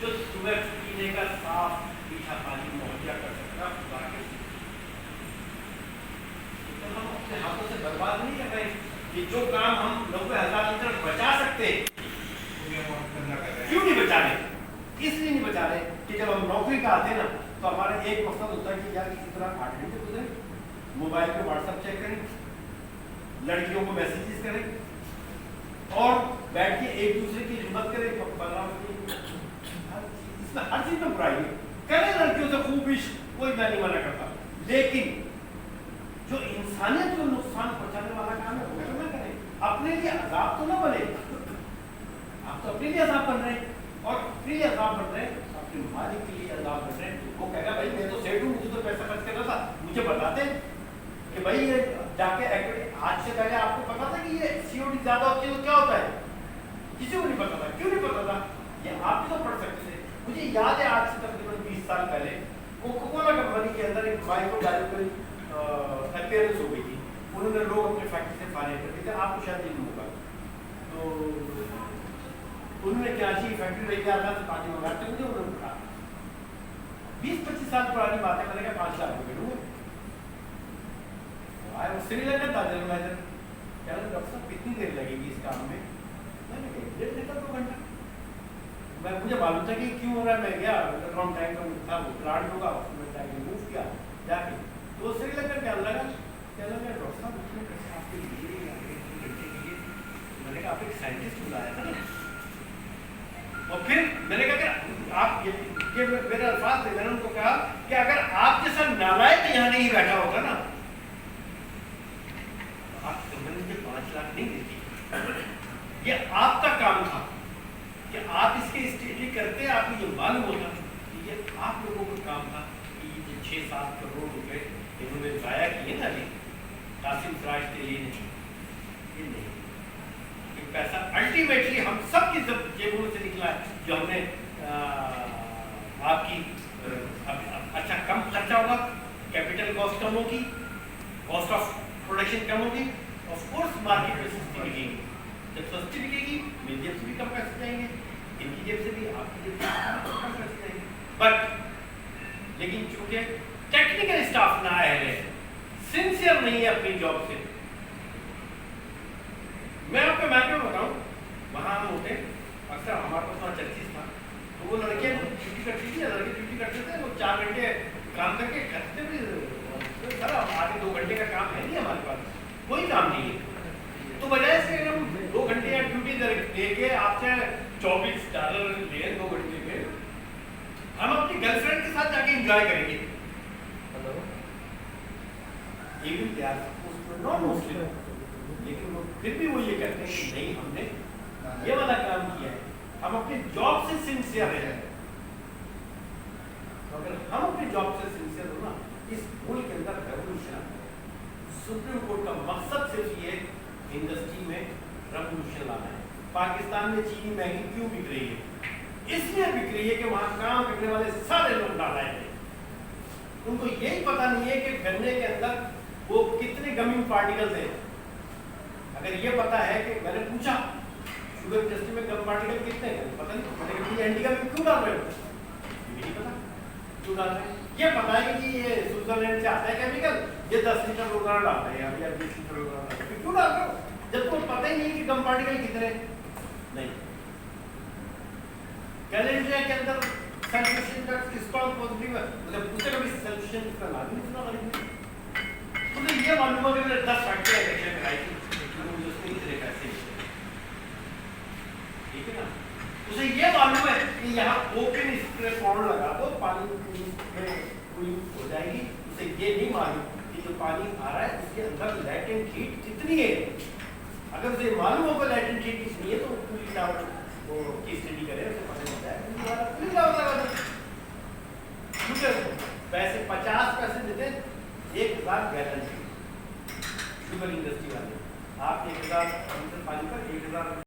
Speaker 1: जो तुम्हें पीने का साफ मीठा पानी मुहैया कर सकता है? तो हम अपने हाथों से बर्बाद नहीं कर रहे कि जो काम हम 90,000 लीटर बचा सकते क्यों नहीं बचा रहे? इसलिए नहीं बचा रहे कि जब हम नौकरी का आते हैं ना तो हमारा एक मकसद होता है कि यार किसी तरह 8 घंटे गुजरे, मोबाइल पे व्हाट्सएप चेक करें, लड़कियों को मैसेजेस करें और बैठ के एक दूसरे की हिम्मत करें, इसमें हर चीज में बुराई है। करें लड़कियों से खूब इश्क, कोई मैं नहीं मना करता, लेकिन जो इंसानियत को नुकसान पहुंचाने वाला काम है वो ना करें। अपने लिए अजाब तो ना बने, आप तो अपने लिए अजाब बन रहे हैं और अपने लिए अजाब बन रहे हैं, अपने मालिक के लिए अजाब बन रहे हैं। वो कहेगा भाई मैं तो सेठ हूँ, मुझे तो पैसा खर्च करना था, मुझे बताते कि भाई ये जाके आज से पहले आपको पता था कि ये सीओडी ज्यादा होती है तो क्या होता है? किसी को नहीं पता था। क्यों नहीं पता था? ये आप भी तो पढ़ सकते थे। मुझे याद है आज से तकरीबन 20 साल पहले कोका कोला कंपनी के अंदर एक माइक्रोबायोलॉजिकल अपीयरेंस हो गई थी। उन्होंने लोग अपने फैक्ट्री से फायर कर दिए थे, आपको शायद नहीं होगा। तो उन्होंने कराची की फैक्ट्री रही था से पानी मंगाते मुझे उन्होंने कहा 20-25 साल पुरानी बात है, मैंने कहा 5 लाख रुपये लूँगा। श्रीलंका था जनरल मैनेजर, कह रहे डॉक्टर साहब कितनी देर लगेगी इस काम में? मैंने कहा 1.5 घंटा 2 घंटा। मुझे मालूम था कि क्यों हो रहा है। मैं गया अंडरग्राउंड टैंक में था, वो प्लांट होगा, उसमें टैंक मूव किया जाके, तो श्रीलंका क्या लगा डॉक्टर साहब उसमें कैसे आपके लिए घंटे के लिए? मैंने कहा आप एक साइंटिस्ट बुलाया था ना। और फिर मैंने कहा कि आप ये मेरे अल्फाज थे, मैंने उनको कहा कि अगर आप जैसा नालायक यहाँ नहीं बैठा होगा ना, आप कंपनी मुझे 5 लाख नहीं देती। ये आपका काम था कि आप इसके स्टडी करते, आपको ये मालूम होता कि ये आप लोगों का काम था कि ये 6-7 करोड़ रुपए इन्होंने जाया किए ना, कासिम सराज के लिए नहीं, ये नहीं, ये पैसा अल्टीमेटली हम सब की जेबों से निकला है। जो हमने आपकी अच्छा कम खर्चा होगा, कैपिटल कॉस्ट कम होगी, कॉस्ट ऑफ प्रोडक्शन कम होगी, ऑफ कोर्स मार्केट में सस्ती बिकेगी। जब सस्ती बिकेगी मेरी जेब से भी कम पैसे जाएंगे, इनकी जेब से भी, आपकी जेब से कम पैसे जाएंगे। बट लेकिन चूंकि टेक्निकल स्टाफ ना है, सिंसियर नहीं है अपनी जॉब से। मैं आपको मैटर बताऊं, वहां हम होते अक्सर, हमारे पास वहाँ चर्चिस था, तो वो लड़के ड्यूटी करती थी, लड़के ड्यूटी करते थे, वो 4 घंटे काम करके करते भी सर आगे 2 घंटे का काम है नहीं हमारे पास, कोई काम नहीं है। तो बजाय से हम 2 घंटे या ड्यूटी लेके आपसे $24 ले 2 घंटे के, हम अपनी गर्लफ्रेंड के साथ जाके एंजॉय करेंगे। Even they are non Muslim, लेकिन वो फिर भी वो ये कहते हैं कि नहीं हमने ये वाला काम किया है, हम अपनी जॉब से सिंसियर हैं। तो अगर हम अपनी जॉब से सिंसियर हो ना, इस मुल्क के अंदर रेवोल्यूशन, सुप्रीम कोर्ट का मकसद सिर्फ ये इंडस्ट्री में रेवोल्यूशन लाना है। पाकिस्तान में चीनी मैगी क्यों बिक रही है? इसलिए बिक रही है कि वहां काम करने वाले सारे लोग नालायक हैं। उनको यही पता नहीं है कि गन्ने के अंदर वो कितने गमिंग पार्टिकल्स हैं। अगर ये पता है कि मैंने पूछा शुगर इंडस्ट्री में गम पार्टिकल कितने हैं, पता नहीं, मैंने कहा एंटी गमिंग क्यों डाल रहे हो? ये नहीं पता क्यों डाल रहे हैं। ये पता है कि ये स्विट्जरलैंड से आता है केमिकल, ये 10 लीटर रोजाना डालता है या 20 लीटर रोजाना डालता है, क्यों डाल रहे हो? जब तुम पता ही नहीं कि गम पार्टिकल कितने नहीं। कैलेंड्रिया के अंदर सल्फेशन का किसका पॉजिटिव है, मुझे पूछे कभी सल्फेशन का नाम नहीं सुना। मुझे ये मालूम है कि मैंने 10 फैक्ट्रियाँ इलेक्शन कराई थी, लेकिन मुझे उसमें इतने पैसे मिले, ठीक है ना। उसे ये मालूम है कि यहाँ ओपन स्प्रे पॉन्ड लगा दो, पानी में कोई हो जाएगी। उसे ये नहीं मालूम कि जो पानी आ रहा है उसके अंदर लैटेंट हीट कितनी है। अगर उसे मालूम होगा लैटेंट हीट कितनी है तो पूरी टावर वो की स्टडी करे, उसे पता चल जाएगा। पैसे 50 पैसे देते 1000 गैलन शुगर इंडस्ट्री वाले, आप 1000 लीटर पानी पर 1000